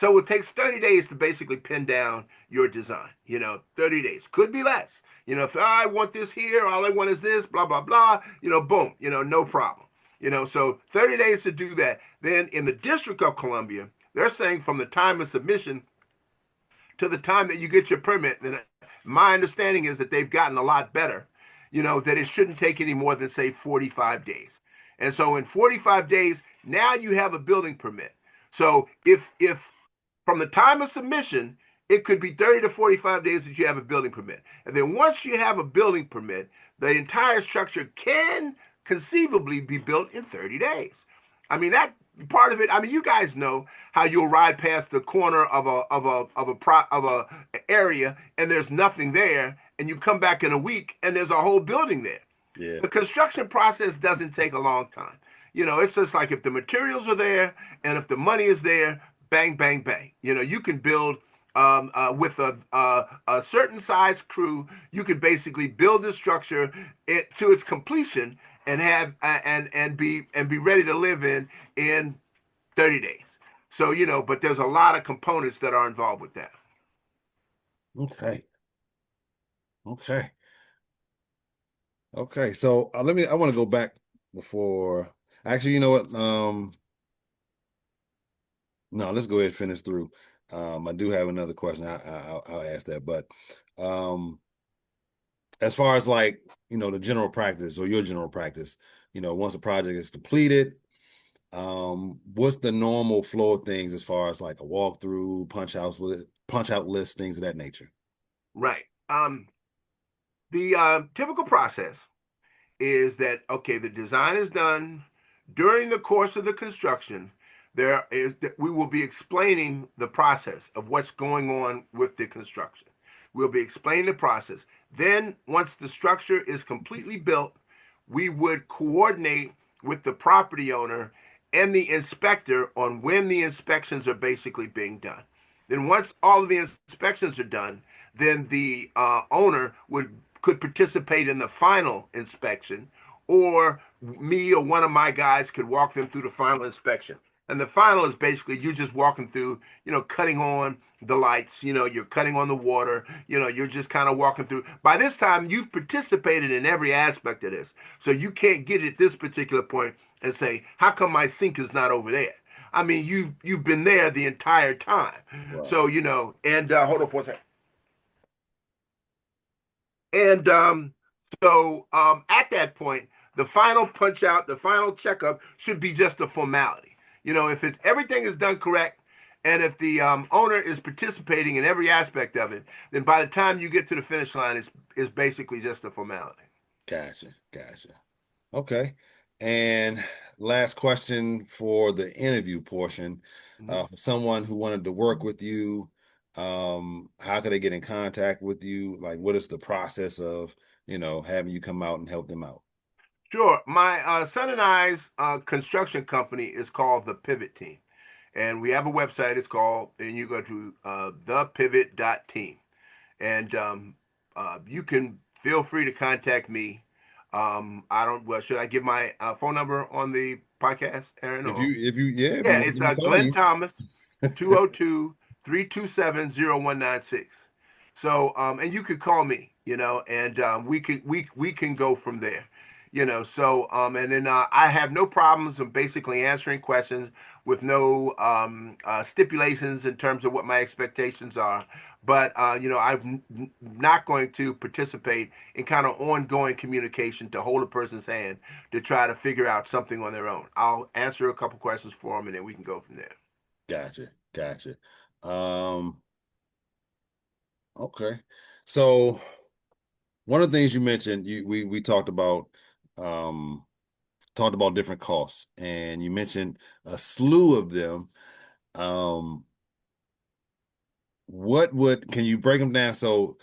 So it takes 30 days to basically pin down your design. 30 days. Could be less. If I want this here, all I want is this, blah, blah, blah, boom, no problem. So 30 days to do that. Then in the District of Columbia, they're saying from the time of submission to the time that you get your permit, then my understanding is that they've gotten a lot better, that it shouldn't take any more than, say, 45 days. And so in 45 days, now you have a building permit. So if from the time of submission, it could be 30 to 45 days that you have a building permit. And then once you have a building permit, the entire structure can conceivably be built in 30 days. I mean, that part of it, I mean, you guys know how you'll ride past the corner of a area and there's nothing there, and you come back in a week and there's a whole building there. Yeah. The construction process doesn't take a long time. It's just like if the materials are there and if the money is there, bang, bang, bang. You can build with a certain size crew. You can basically build the structure to its completion, and have and be ready to live in 30 days. So, but there's a lot of components that are involved with that. Okay. Okay. Okay. So I want to go back before, actually, you know what? No, let's go ahead and finish through. I do have another question. I'll ask that, but um, as far as like, the general practice or your general practice, once a project is completed, what's the normal flow of things as far as like a walkthrough, punch out list, things of that nature? Right. The typical process is that okay, the design is done. During the course of the construction, there is that we will be explaining the process of what's going on with the construction. We'll be explaining the process. Then, once the structure is completely built, we would coordinate with the property owner and the inspector on when the inspections are basically being done. Then, once all of the inspections are done, then the owner would could participate in the final inspection, or me or one of my guys could walk them through the final inspection. And the final is basically you just walking through, cutting on the lights, you're cutting on the water, you're just kind of walking through. By this time, you've participated in every aspect of this. So you can't get at this particular point and say, how come my sink is not over there? I mean, you've been there the entire time. Right. So, and hold on for a second. And at that point, the final punch out, the final checkup should be just a formality. If it's everything is done correct, and if the owner is participating in every aspect of it, then by the time you get to the finish line, it's basically just a formality. Gotcha. Gotcha. Okay. And last question for the interview portion. Mm-hmm. For someone who wanted to work with you, how could they get in contact with you? Like, what is the process of, having you come out and help them out? Sure. My son and I's construction company is called the Pivot Team, and we have a website. It's called, and you go to thepivot.team. And you can feel free to contact me. I don't. Well, should I give my phone number on the podcast, Aaron? Or If you yeah, want it's them to call Glen you. Thomas, 202-327-0196. So, and you could call me, and we can go from there, So, and then I have no problems of basically answering questions with no stipulations in terms of what my expectations are. But I'm not going to participate in kind of ongoing communication to hold a person's hand to try to figure out something on their own. I'll answer a couple questions for them, and then we can go from there. Gotcha. Gotcha. Um, okay. So one of the things you mentioned, we um talked about different costs, and you mentioned a slew of them. Um, can you break them down? So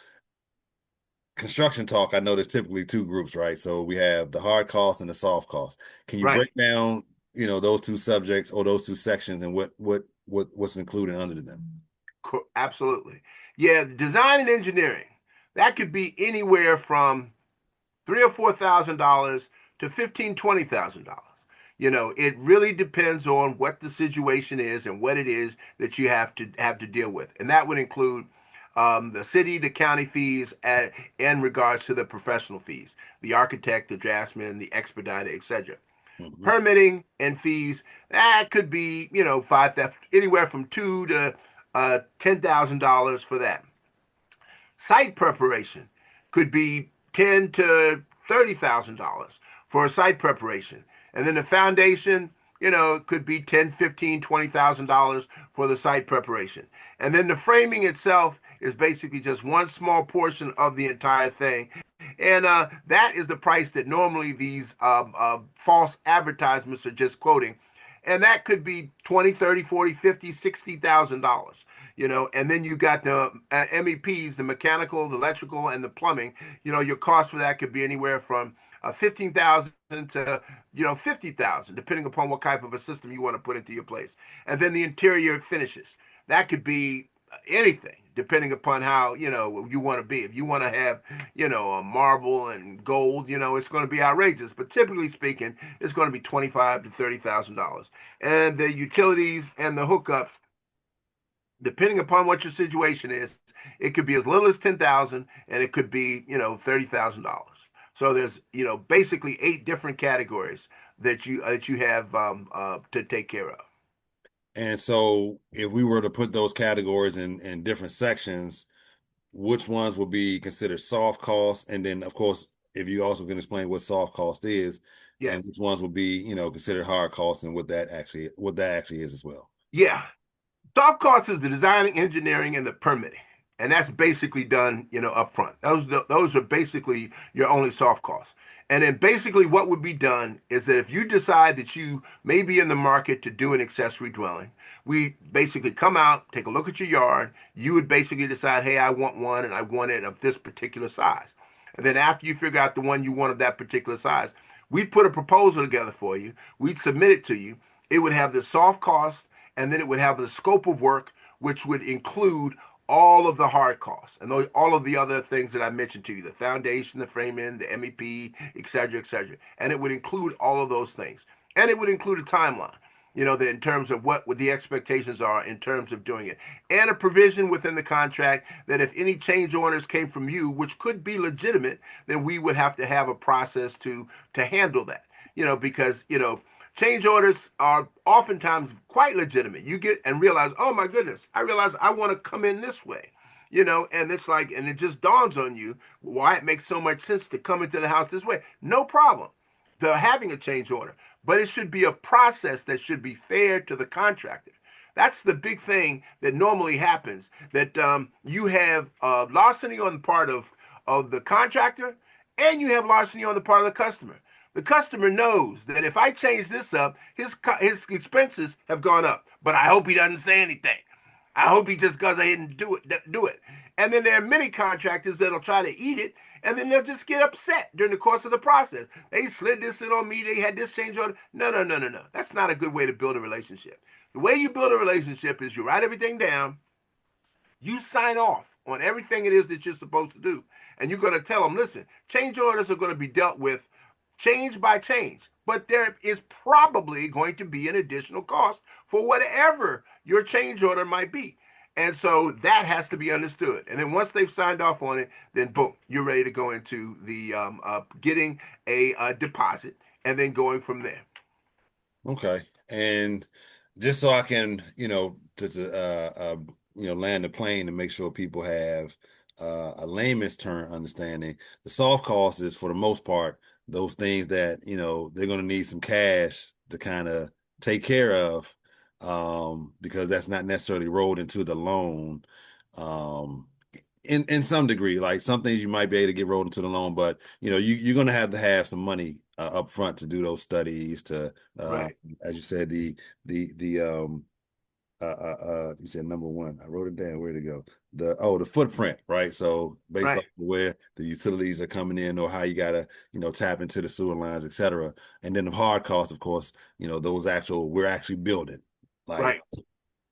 construction talk, I know there's typically two groups, right? So we have the hard costs and the soft costs. Can you Right. break down, those two subjects or those two sections and what's included under them? Absolutely. Yeah, design and engineering. That could be anywhere from $3,000 or $4,000 to $15,000 to $20,000. It really depends on what the situation is and what it is that you have to deal with, and that would include the city, the county fees, in regards to the professional fees, the architect, the draftsman, the expediter, etc. Hmm. Permitting and fees that could be anywhere from two to $10,000 for that. Site preparation could be $10,000 to $30,000 for a site preparation, and then the foundation, it could be 10, 15, $20,000 for the site preparation, and then the framing itself is basically just one small portion of the entire thing, and that is the price that normally these false advertisements are just quoting, and that could be 20, 30, 40, 50, $60,000. And then you got the MEPs, the mechanical, the electrical, and the plumbing. Your cost for that could be anywhere from 15,000 to 50,000, depending upon what type of a system you want to put into your place. And then the interior finishes. That could be anything. depending upon how you want to be. If you want to have a marble and gold, it's going to be outrageous. But typically speaking, it's going to be $25,000 to $30,000, and the utilities and the hookups, depending upon what your situation is, it could be as little as 10,000, and it could be $30,000. So there's basically eight different categories that you have to take care of. And so if we were to put those categories in different sections, which ones would be considered soft costs? And then, of course, if you also can explain what soft cost is, Yeah, and which ones would be, considered hard costs and what that actually is as well. yeah. Soft costs is the designing, engineering, and the permitting, and that's basically done, up front. Those are basically your only soft costs. And then basically what would be done is that if you decide that you may be in the market to do an accessory dwelling, we basically come out, take a look at your yard. You would basically decide, hey, I want one, and I want it of this particular size. And then after you figure out the one you want of that particular size, we'd put a proposal together for you. We'd submit it to you. It would have the soft costs, and then it would have the scope of work, which would include all of the hard costs and all of the other things that I mentioned to you, the foundation, the framing, the MEP, et cetera, et cetera. And it would include all of those things. And it would include a timeline, in terms of what the expectations are in terms of doing it. And a provision within the contract that if any change orders came from you, which could be legitimate, then we would have to have a process to handle that. Because, change orders are oftentimes quite legitimate. You get and realize, oh my goodness, I realize I want to come in this way, and it's like, and it just dawns on you why it makes so much sense to come into the house this way. No problem. They're having a change order, but it should be a process that should be fair to the contractor. That's the big thing that normally happens. That you have larceny on the part of the contractor, and you have larceny on the part of the customer. The customer knows that if I change this up, his expenses have gone up. But I hope he doesn't say anything. I hope he just goes ahead and do it. And then there are many contractors that'll try to eat it, and then they'll just get upset during the course of the process. They slid this in on me. They had this change order. No, no, no, no, no. That's not a good way to build a relationship. The way you build a relationship is you write everything down, you sign off on everything it is that you're supposed to do, and you're going to tell them, listen, change orders are going to be dealt with change by change, but there is probably going to be an additional cost for whatever your change order might be. And so that has to be understood. And then once they've signed off on it, then boom, you're ready to go into the getting a deposit and then going from there. Okay. And just so I can, land the plane and make sure people have a layman's term understanding, the soft cost is for the most part those things that, they're going to need some cash to kind of take care of, because that's not necessarily rolled into the loan. Um, in some degree, like some things you might be able to get rolled into the loan, but you're going to have some money up front to do those studies to, Right, as you said, the you said number one. I wrote it down. Where'd it go? The footprint, right? So based off right, of where the utilities are coming in or how you gotta, tap into the sewer lines, etc. And then the hard costs, of course, those actual we're actually building. Like right.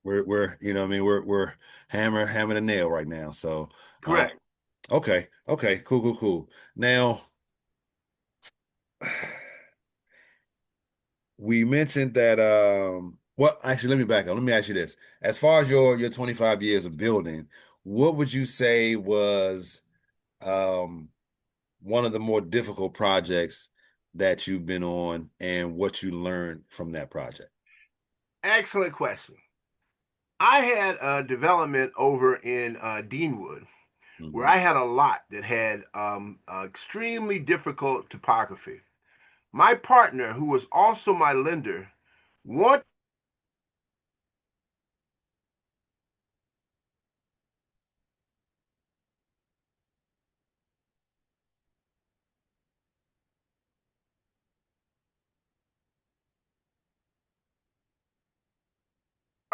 we're what I mean, we're hammer the nail right now. So Correct. okay, okay, cool, cool, cool. Now we mentioned that well, actually let me back up. Let me ask you this. As far as your 25 years of building, what would you say was um one of the more difficult projects that you've been on and what you learned from that project? Excellent question. I had a development over in Deanwood where Hmm. I had a lot that had extremely difficult topography. My partner, who was also my lender, wanted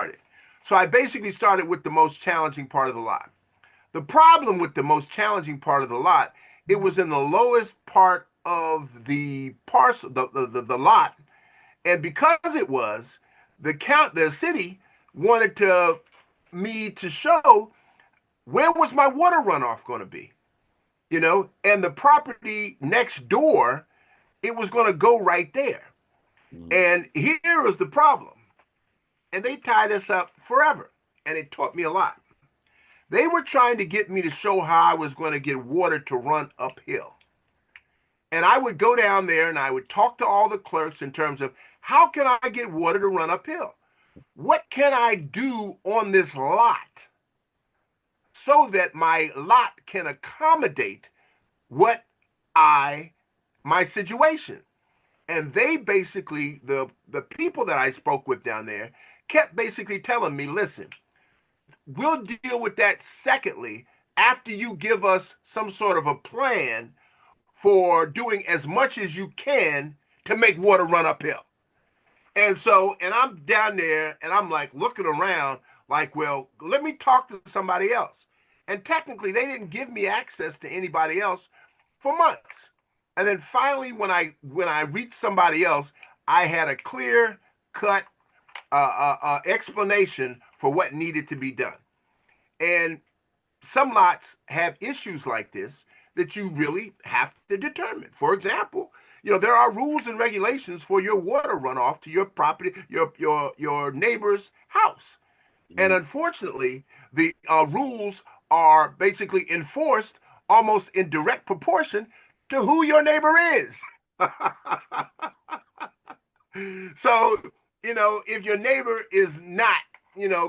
it. So I basically started with the most challenging part of the lot. The problem with the most challenging part of the lot, it was in the lowest part of the parcel, the lot, and because it was, the city wanted to me to show where was my water runoff going to be? And the property next door, it was going to go right there. Mm. And here is the problem. And they tied us up forever. And it taught me a lot. They were trying to get me to show how I was going to get water to run uphill. And I would go down there and I would talk to all the clerks in terms of how can I get water to run uphill? What can I do on this lot so that my lot can accommodate what I my situation? And they basically the people that I spoke with down there kept basically telling me, listen, we'll deal with that secondly after you give us some sort of a plan for doing as much as you can to make water run uphill. And I'm down there and I'm like looking around like, well, let me talk to somebody else. And technically they didn't give me access to anybody else for months. And then finally when I reached somebody else, I had a clear cut explanation for what needed to be done. And some lots have issues like this that you really have to determine. For example, there are rules and regulations for your water runoff to your property, your neighbor's house. And Mm. unfortunately, the rules are basically enforced almost in direct proportion to who your neighbor is. So, if your neighbor is not,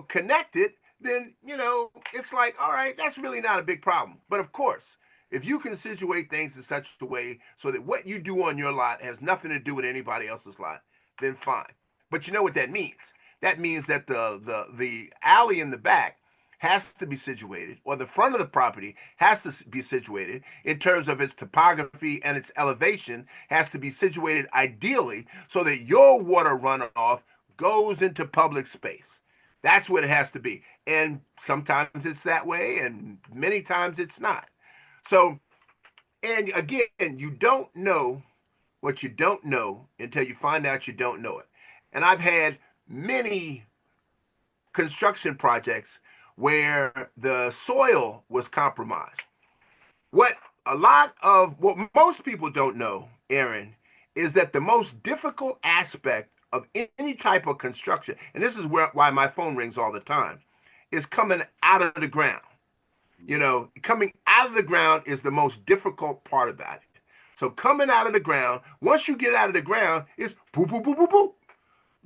connected, then, it's like, all right, that's really not a big problem. But of course, if you can situate things in such a way so that what you do on your lot has nothing to do with anybody else's lot, then fine. But you know what that means? That means that the alley in the back has to be situated, or the front of the property has to be situated in terms of its topography and its elevation, has to be situated ideally so that your water runoff goes into public space. That's what it has to be. And sometimes it's that way, and many times it's not. So, and again, you don't know what you don't know until you find out you don't know it. And I've had many construction projects where the soil was compromised. What most people don't know, Aaron, is that the most difficult aspect of any type of construction, and this is why my phone rings all the time, is coming out of the ground. Coming out of the ground is the most difficult part about it. So coming out of the ground, once you get out of the ground, it's boop, boop, boop, boop, boop.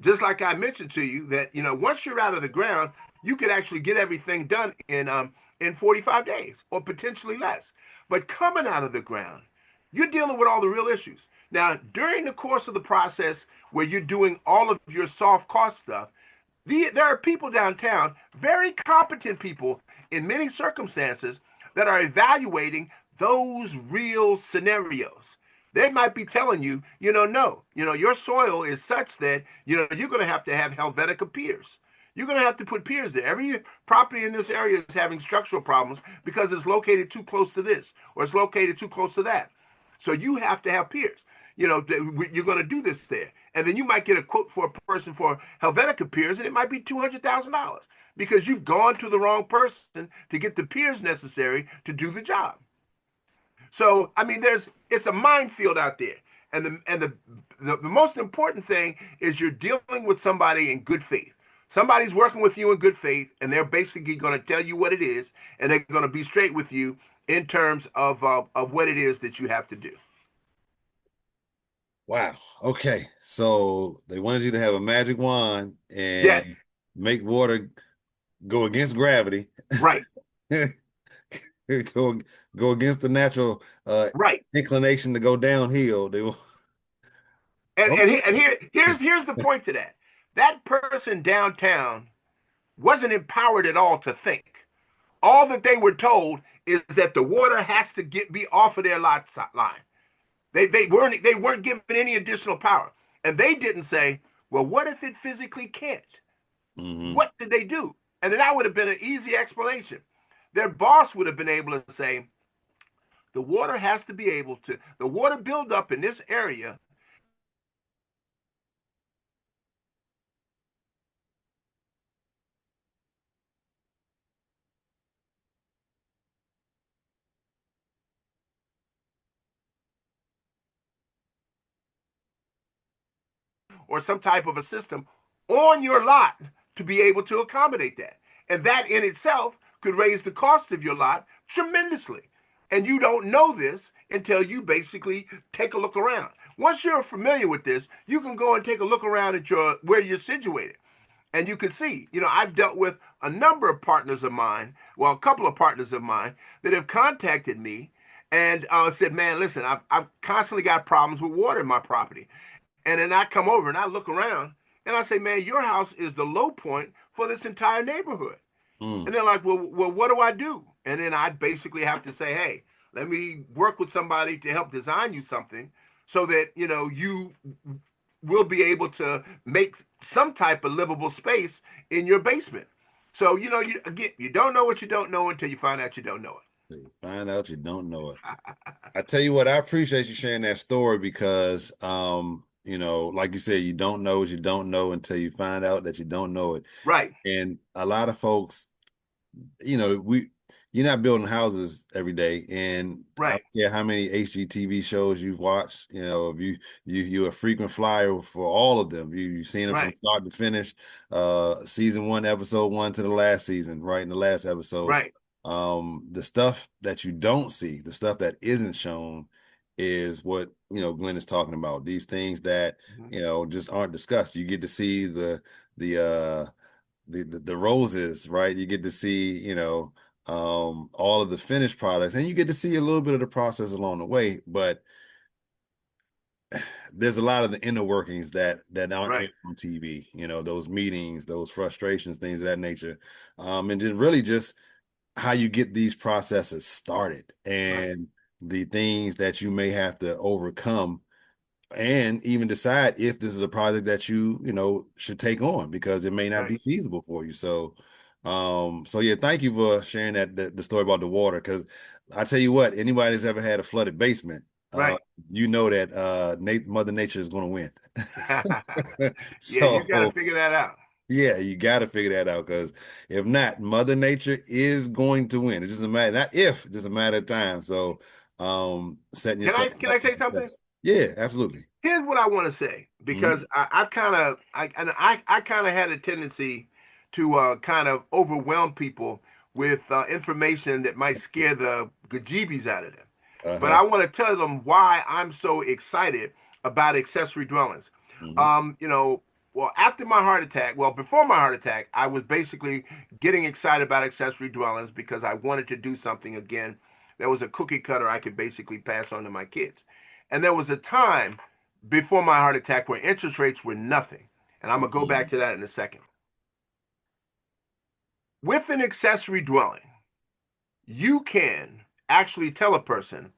Just like I mentioned to you that, once you're out of the ground, you could actually get everything done in 45 days or potentially less. But coming out of the ground, you're dealing with all the real issues. Now, during the course of the process where you're doing all of your soft cost stuff, there are people downtown, very competent people in many circumstances, that are evaluating those real scenarios. They might be telling you, no, your soil is such that, you're going to have Helvetica piers. You're going to have to put piers there. Every property in this area is having structural problems because it's located too close to this or it's located too close to that. So you have to have piers. You're going to do this there. And then you might get a quote for a person for Helvetica piers, and it might be $200,000 because you've gone to the wrong person to get the piers necessary to do the job. So I mean, it's a minefield out there, and the most important thing is you're dealing with somebody in good faith. Somebody's working with you in good faith, and they're basically going to tell you what it is, and they're going to be straight with you in terms of what it is that you have to do. Wow. Okay. So they wanted you to have a magic wand Yes, and make water go against gravity. right, go go against the natural right. inclination to go downhill. They will. And Okay. here's the point to that. That person downtown wasn't empowered at all to think. All that they were told is that the water has to be off of their lot line. They weren't given any additional power, and they didn't say, well, what if it physically can't? Hmm. What did they do? And then that would have been an easy explanation. Their boss would have been able to say, the water buildup in this area or some type of a system on your lot to be able to accommodate that. And that in itself could raise the cost of your lot tremendously. And you don't know this until you basically take a look around. Once you're familiar with this, you can go and take a look around at your where you're situated. And you can see, I've dealt with a number of partners of mine, well, a couple of partners of mine that have contacted me and said, man, listen, I've constantly got problems with water in my property. And then I come over and I look around and I say, man, your house is the low point for this entire neighborhood. Mm. And they're like, well, what do I do? And then I basically have to say, hey, let me work with somebody to help design you something so that, you will be able to make some type of livable space in your basement. So, again, you don't know what you don't know until you find out you don't know Find out you don't know it. it. I tell you what, I appreciate you sharing that story because, like you said, you don't know what you don't know until you find out that you don't know it. Right, And a lot of folks, we you're not building houses every day, and I right, don't care how many HGTV shows you've watched. If you're a frequent flyer for all of them. You've seen them from right, start to finish, season one, episode one to the last season, right in the last episode. right, The stuff that you don't see, the stuff that isn't shown, is what Glenn is talking about. These things that mhm, just aren't discussed. You get to see the uh the roses, right? You get to see, all of the finished products, and you get to see a little bit of the process along the way. But there's a lot of the inner workings that aren't right, aired on TV. Those meetings, those frustrations, things of that nature, and just how you get these processes started, right, and the things that you may have to overcome and even decide if this is a project that should take on because it may not right, be feasible for you. So yeah, thank you for sharing the story about the water because I tell you what, anybody that's ever had a flooded basement, uh, right. you know that Mother Nature is going to win. Yeah, you got to So figure that out. yeah, you got to figure that out because if not, Mother Nature is going to win. It's just a matter, not if, just a matter of time. So setting Can yourself I can up I for say something? success. Yeah, absolutely. Here's what I want to say because Mhm. I've kind of I kind of had a tendency to kind of overwhelm people with information that might scare the bejeebies out of them. But Uh-huh. I want to tell them why I'm so excited about accessory dwellings. Hmm. Um, you know, well, after my heart attack, well, before my heart attack, I was basically getting excited about accessory dwellings because I wanted to do something again that was a cookie cutter I could basically pass on to my kids. And there was a time before my heart attack where interest rates were nothing. And I'm going to go back Hmm. to that in a second. With an accessory dwelling, you can actually tell a person,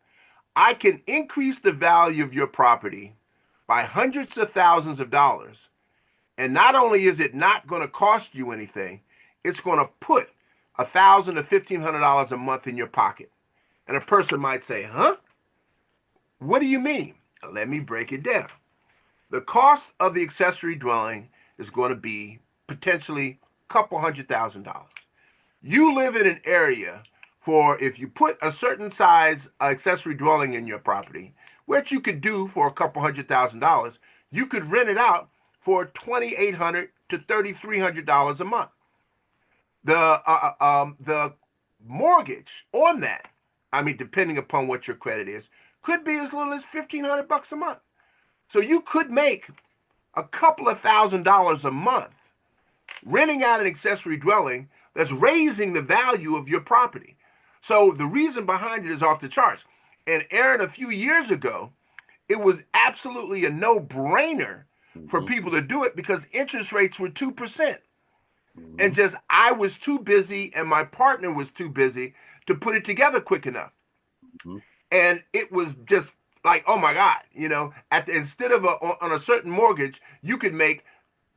I can increase the value of your property by hundreds of thousands of dollars. And not only is it not going to cost you anything, it's going to put $1,000 to $1,500 a month in your pocket. And a person might say, huh? What do you mean? Let me break it down. The cost of the accessory dwelling is going to be potentially a couple $100,000. You live in an area for if you put a certain size accessory dwelling in your property, which you could do for a couple $100,000, you could rent it out for $2,800 to $3,300 a month. The mortgage on that, I mean, depending upon what your credit is, could be as little as $1,500 a month. So you could make a couple of $1,000s a month renting out an accessory dwelling that's raising the value of your property. So the reason behind it is off the charts. And Aaron, a few years ago, it was absolutely a no-brainer for Hmm. people to do it because interest rates were 2%. Hmm. And just I was too busy and my partner was too busy to put it together quick enough. Hmm. And it was just like, oh my God, instead of on a certain mortgage, you could make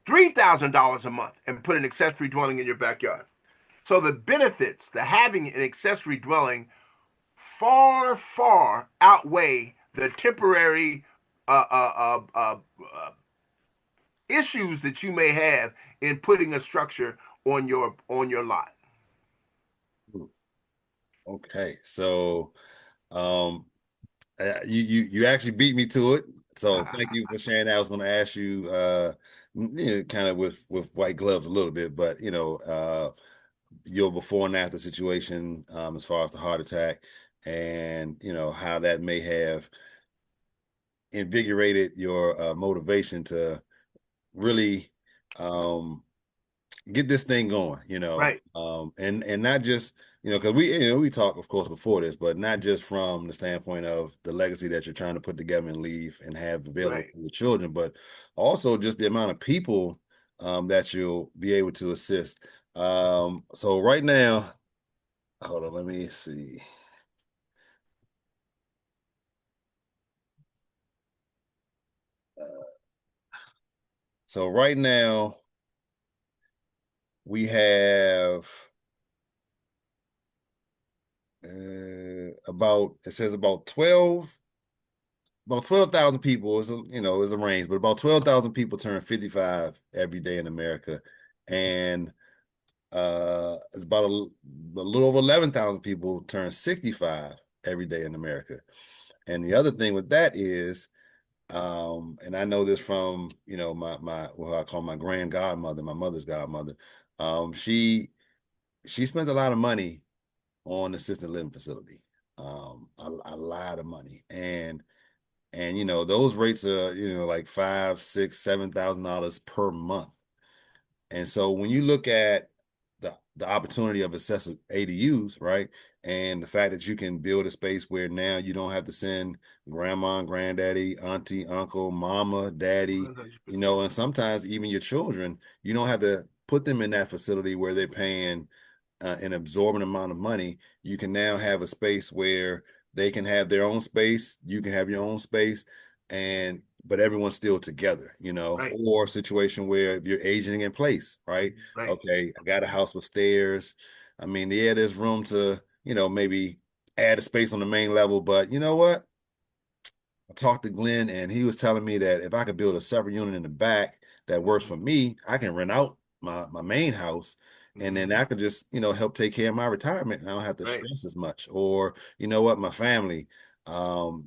$3,000 a month and put an accessory dwelling in your backyard. So the benefits to having an accessory dwelling far, far outweigh the temporary uh, uh, uh, uh, uh, issues that you may have in putting a structure on your lot. Okay, so um, you actually beat me to it. So thank you for sharing that. I was going to ask you, kind of with white gloves a little bit, but your before and after situation, as far as the heart attack, and how that may have invigorated your motivation to really um, get this thing going, Right, and not just, because we talked, of course, before this, but not just from the standpoint of the legacy that you're trying to put together and leave and have available right. for your children, but also just the amount of people that you'll be able to assist. So right now, hold on, let me see. So right now we have about it says about 12,000 people is a range, but about 12,000 people turn 55 every day in America. And it's about a little over 11,000 people turn 65 every day in America. And the other thing with that is, and I know this from, my what I call my grand godmother, my mother's godmother. She spent a lot of money on assisted living facility. A lot of money. And those rates are, like 5, 6, $7,000 per month. And so when you look at the opportunity of accessible ADUs, right? And the fact that you can build a space where now you don't have to send grandma and granddaddy, auntie, uncle, mama, daddy, 100%. and sometimes even your children, you don't have to put them in that facility where they're paying an absorbent amount of money. You can now have a space where they can have their own space, you can have your own space, and but everyone's still together, Right, or a situation where if you're aging in place, right? right. Okay, I got a house with stairs. I mean, yeah, there's room to, maybe add a space on the main level, but you know what? I talked to Glenn and he was telling me that if I could build a separate unit in the back that works Hmm. for me, I can rent out my main house and then Hmm. I could just, help take care of my retirement and I don't have to Right, stress as much. Or, you know what, my family, um,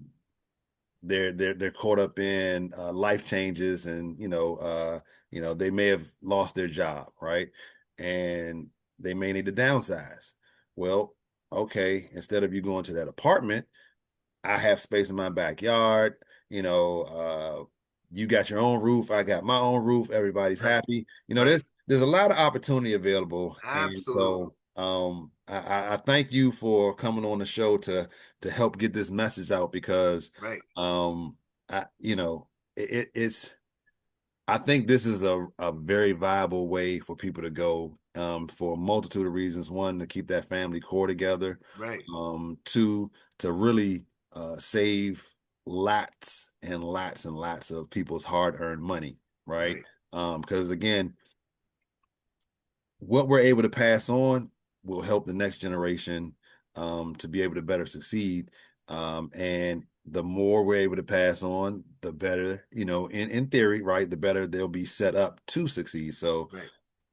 they're caught up in life changes and they may have lost their job, right? And they may need to downsize. Well, okay, instead of you going to that apartment, I have space in my backyard. You got your own roof. I got my own roof. Everybody's right, happy. right. There's a lot of opportunity available, and Absolutely. so I thank you for coming on the show to help get this message out because Right. I it's I think this is a very viable way for people to go for a multitude of reasons. One, to keep that family core together. Right. Two, to really save lots and lots and lots of people's hard-earned money, right? Right. Because again, what we're able to pass on will help the next generation to be able to better succeed. And the more we're able to pass on, the better, in theory, right? The better they'll be set up to succeed. So Right.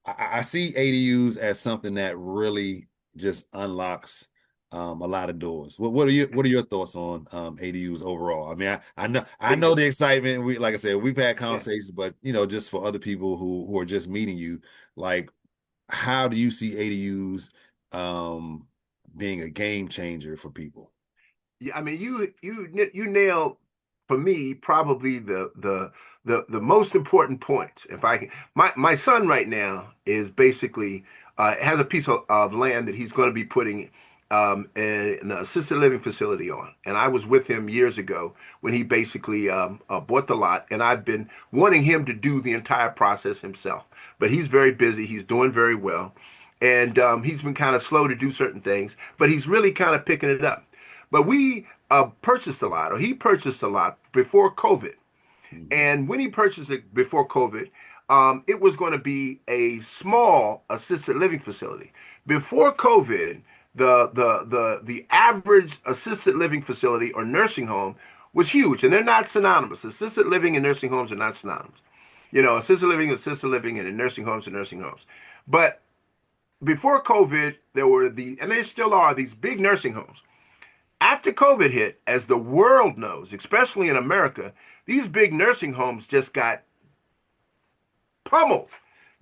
I see ADUs as something that really just unlocks a lot of doors. What are your thoughts on ADUs overall? I mean, I know Bingo. the excitement. We like I said, we've had Yeah. conversations, but just for other people who are just meeting you, like how do you see ADUs being a game changer for people? Yeah, I mean, you nailed for me probably the most important points. If I can, my son right now is basically has a piece of land that he's going to be putting an assisted living facility on, and I was with him years ago when he basically bought the lot, and I've been wanting him to do the entire process himself, but he's very busy. He's doing very well, and he's been kind of slow to do certain things, but he's really kind of picking it up. But we purchased a lot, or he purchased a lot before COVID. Mhm. And when he purchased it before COVID, it was going to be a small assisted living facility. Before COVID, the average assisted living facility or nursing home was huge, and they're not synonymous. Assisted living and nursing homes are not synonymous. Assisted living, and nursing homes are nursing homes. But before COVID, there were and there still are these big nursing homes. After COVID hit, as the world knows, especially in America, These big nursing homes just got pummeled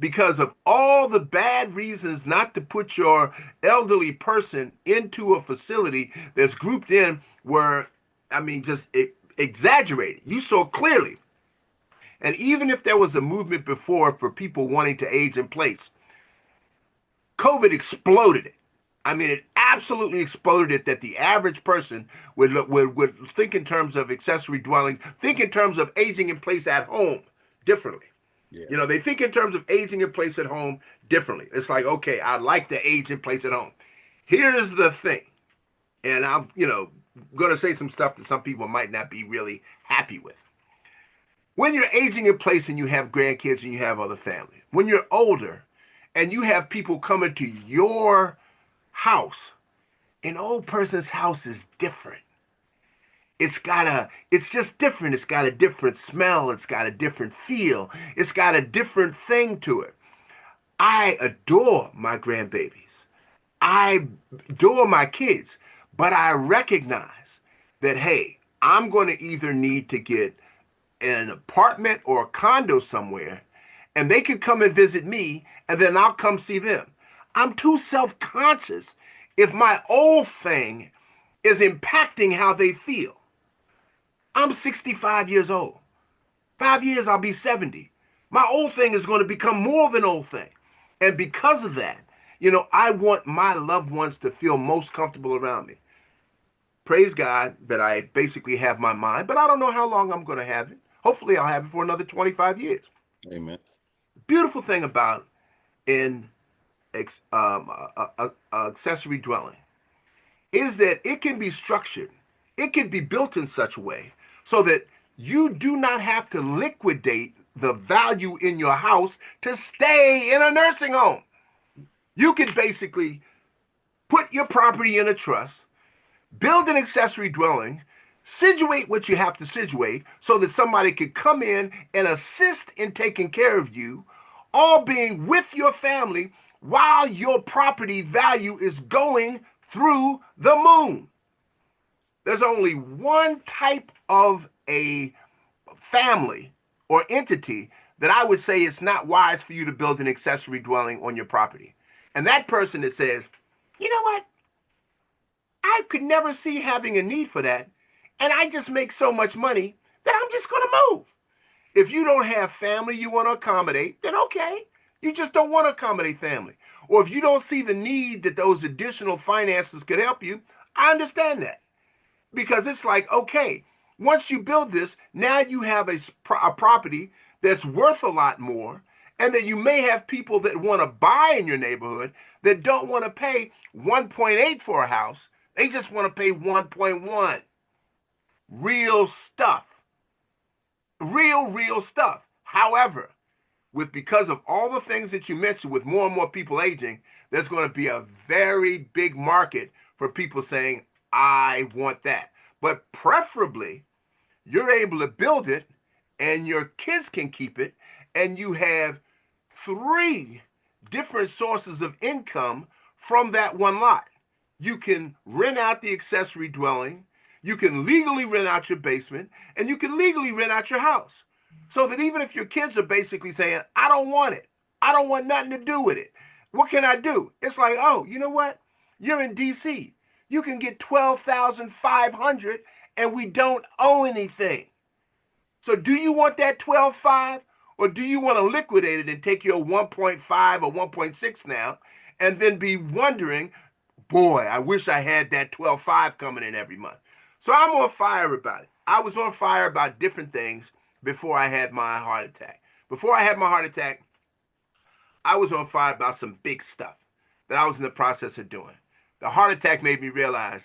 because of all the bad reasons not to put your elderly person into a facility that's grouped in where, I mean, just exaggerated. You saw clearly. And even if there was a movement before for people wanting to age in place, COVID exploded it. I mean, it absolutely exploded it that the average person would think in terms of accessory dwellings, think in terms of aging in place at home differently. Yeah. You know, they think in terms of aging in place at home differently. It's like, okay, I'd like to age in place at home. Here's the thing, and I'm, going to say some stuff that some people might not be really happy with. When you're aging in place and you have grandkids and you have other family, when you're older and you have people coming to your house, an old person's house is different. It's just different. It's got a different smell. It's got a different feel. It's got a different thing to it. I adore my grandbabies. I adore my kids, but I recognize that, hey, I'm going to either need to get an apartment or a condo somewhere, and they can come and visit me, and then I'll come see them. I'm too self-conscious if my old thing is impacting how they feel. I'm 65 years old. 5 years, I'll be 70. My old thing is going to become more of an old thing. And because of that, I want my loved ones to feel most comfortable around me. Praise God that I basically have my mind, but I don't know how long I'm going to have it. Hopefully, I'll have it for another 25 years. Amen. Beautiful thing about an accessory dwelling is that it can be structured, it can be built in such a way so that you do not have to liquidate the value in your house to stay in a nursing home. You can basically put your property in a trust, build an accessory dwelling, situate what you have to situate so that somebody could come in and assist in taking care of you, all being with your family while your property value is going through the moon. There's only one type of a family or entity that I would say it's not wise for you to build an accessory dwelling on your property. And that person that says, you know what? I could never see having a need for that. And I just make so much money that I'm just going to move. If you don't have family you want to accommodate, then okay. You just don't want to accommodate family. Or if you don't see the need that those additional finances could help you, I understand that. Because it's like, okay, once you build this, now you have a property that's worth a lot more, and that you may have people that want to buy in your neighborhood that don't want to pay 1.8 for a house. They just want to pay 1.1. Real stuff. Real stuff. However, because of all the things that you mentioned with more and more people aging, there's going to be a very big market for people saying, I want that. But preferably, you're able to build it and your kids can keep it, and you have 3 different sources of income from that one lot. You can rent out the accessory dwelling, you can legally rent out your basement, and you can legally rent out your house. So that even if your kids are basically saying, I don't want it, I don't want nothing to do with it, what can I do? It's like, oh, you know what? You're in DC. You can get 12,500 and we don't owe anything. So do you want that 12.5 or do you want to liquidate it and take your 1.5 or 1.6 now and then be wondering, boy, I wish I had that 12.5 coming in every month. So I'm on fire about it. I was on fire about different things before I had my heart attack. Before I had my heart attack, I was on fire about some big stuff that I was in the process of doing. The heart attack made me realize,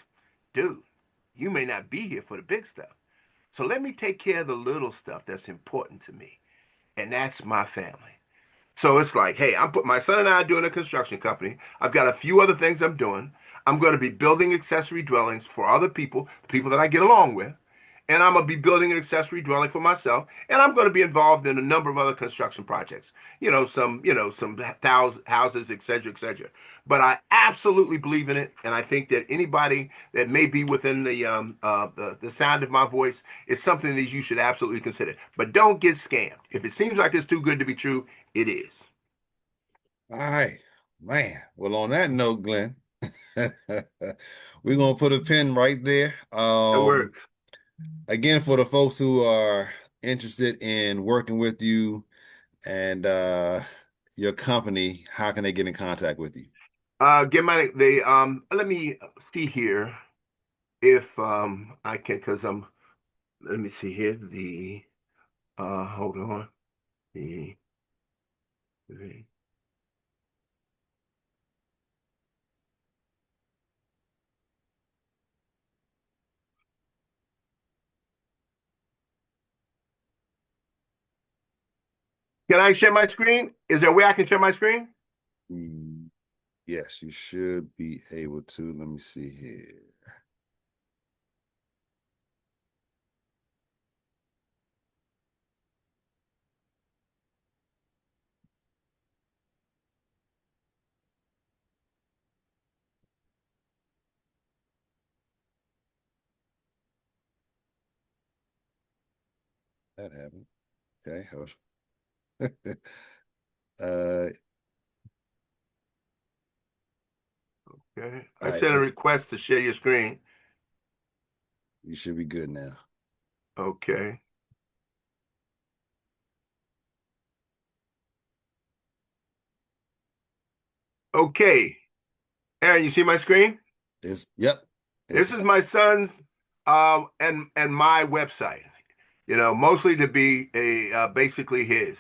dude, you may not be here for the big stuff. So let me take care of the little stuff that's important to me. And that's my family. So it's like, hey, my son and I are doing a construction company. I've got a few other things I'm doing. I'm going to be building accessory dwellings for other people, people that I get along with. And I'm going to be building an accessory dwelling for myself. And I'm going to be involved in a number of other construction projects. Some houses, et cetera, et cetera. but I absolutely believe in it, and I think that anybody that may be within the sound of my voice is something that you should absolutely consider. But don't get scammed. If it seems like it's too good to be true, it is. All right, man. Well, on that note, Glenn, we're gonna put a pin right there. It works. Again, for the folks who are interested in working with you and your company, how can they get in contact with you? Get my they Let me see here if I can, because I'm let me see here the hold on the, the can I share my screen? Is there a way I can share my screen? Mm, yes, you should be able to. Let me see here. That happened. Okay. uh, Okay. all I right. sent a request to share your screen. You should be good now. Okay. Okay. Aaron, you see my screen? Yep. This It's is my son's and my website. Mostly to be a basically his.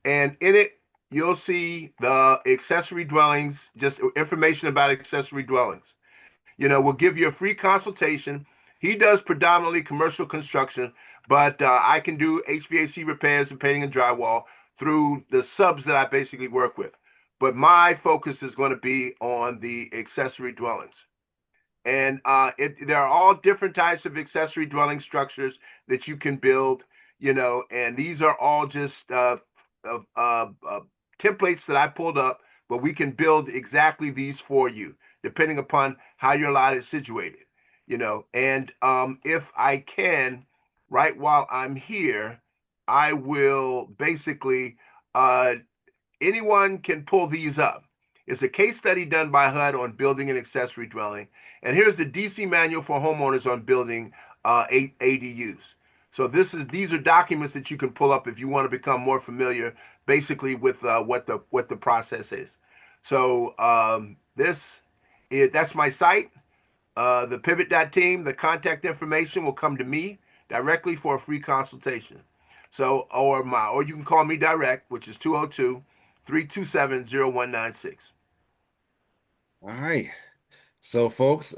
And in it, you'll see the accessory dwellings, just information about accessory dwellings. We'll give you a free consultation. He does predominantly commercial construction, but I can do HVAC repairs and painting and drywall through the subs that I basically work with. But my focus is going to be on the accessory dwellings. And there are all different types of accessory dwelling structures that you can build, and these are all just uh, uh, uh, templates that I pulled up, but we can build exactly these for you, depending upon how your lot is situated, And if I can, right while I'm here, I will basically uh, anyone can pull these up. It's a case study done by HUD on building an accessory dwelling. And here's the DC manual for homeowners on building ADUs. So these are documents that you can pull up if you want to become more familiar, basically with what the process is. So that's my site. The pivot.team, the contact information will come to me directly for a free consultation. Or you can call me direct, which is 202-327-0196. all right. So, folks,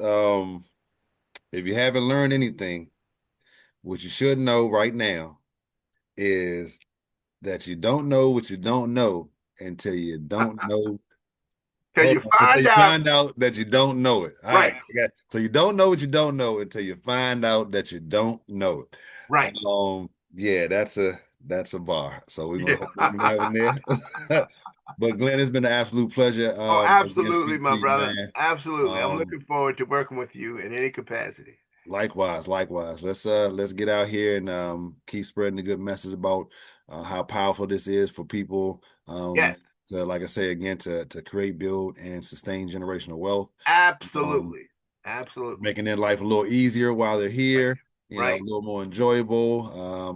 if you haven't learned anything, what you should know right now is that you don't know what you don't know until you don't know. Till Hold you on, until find you out, find out that you don't know it. All right. right, So you don't know what you don't know until you find out that you don't know it. right. Yeah, that's a bar. So we're gonna Yeah. hope we can have in there. But Glenn, it's been an absolute pleasure Oh, again absolutely, speaking to my you, brother. man. Absolutely. I'm Um, looking forward to working with you in any capacity. Likewise, likewise. Let's get out here and keep spreading the good message about how powerful this is for people Yes, to, like I say again, to create, build, and sustain generational wealth. Um, absolutely. Absolutely. Making their life a little easier while they're Right, here, a right. little more enjoyable,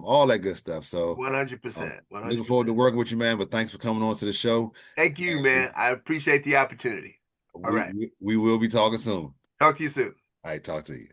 all that good stuff. So 100%. looking forward to 100%. working with you, man. But thanks for coming on to the show. Thank you, And man. I appreciate the opportunity. All we right. we, we will be talking soon. Talk to you soon. All right, talk to you.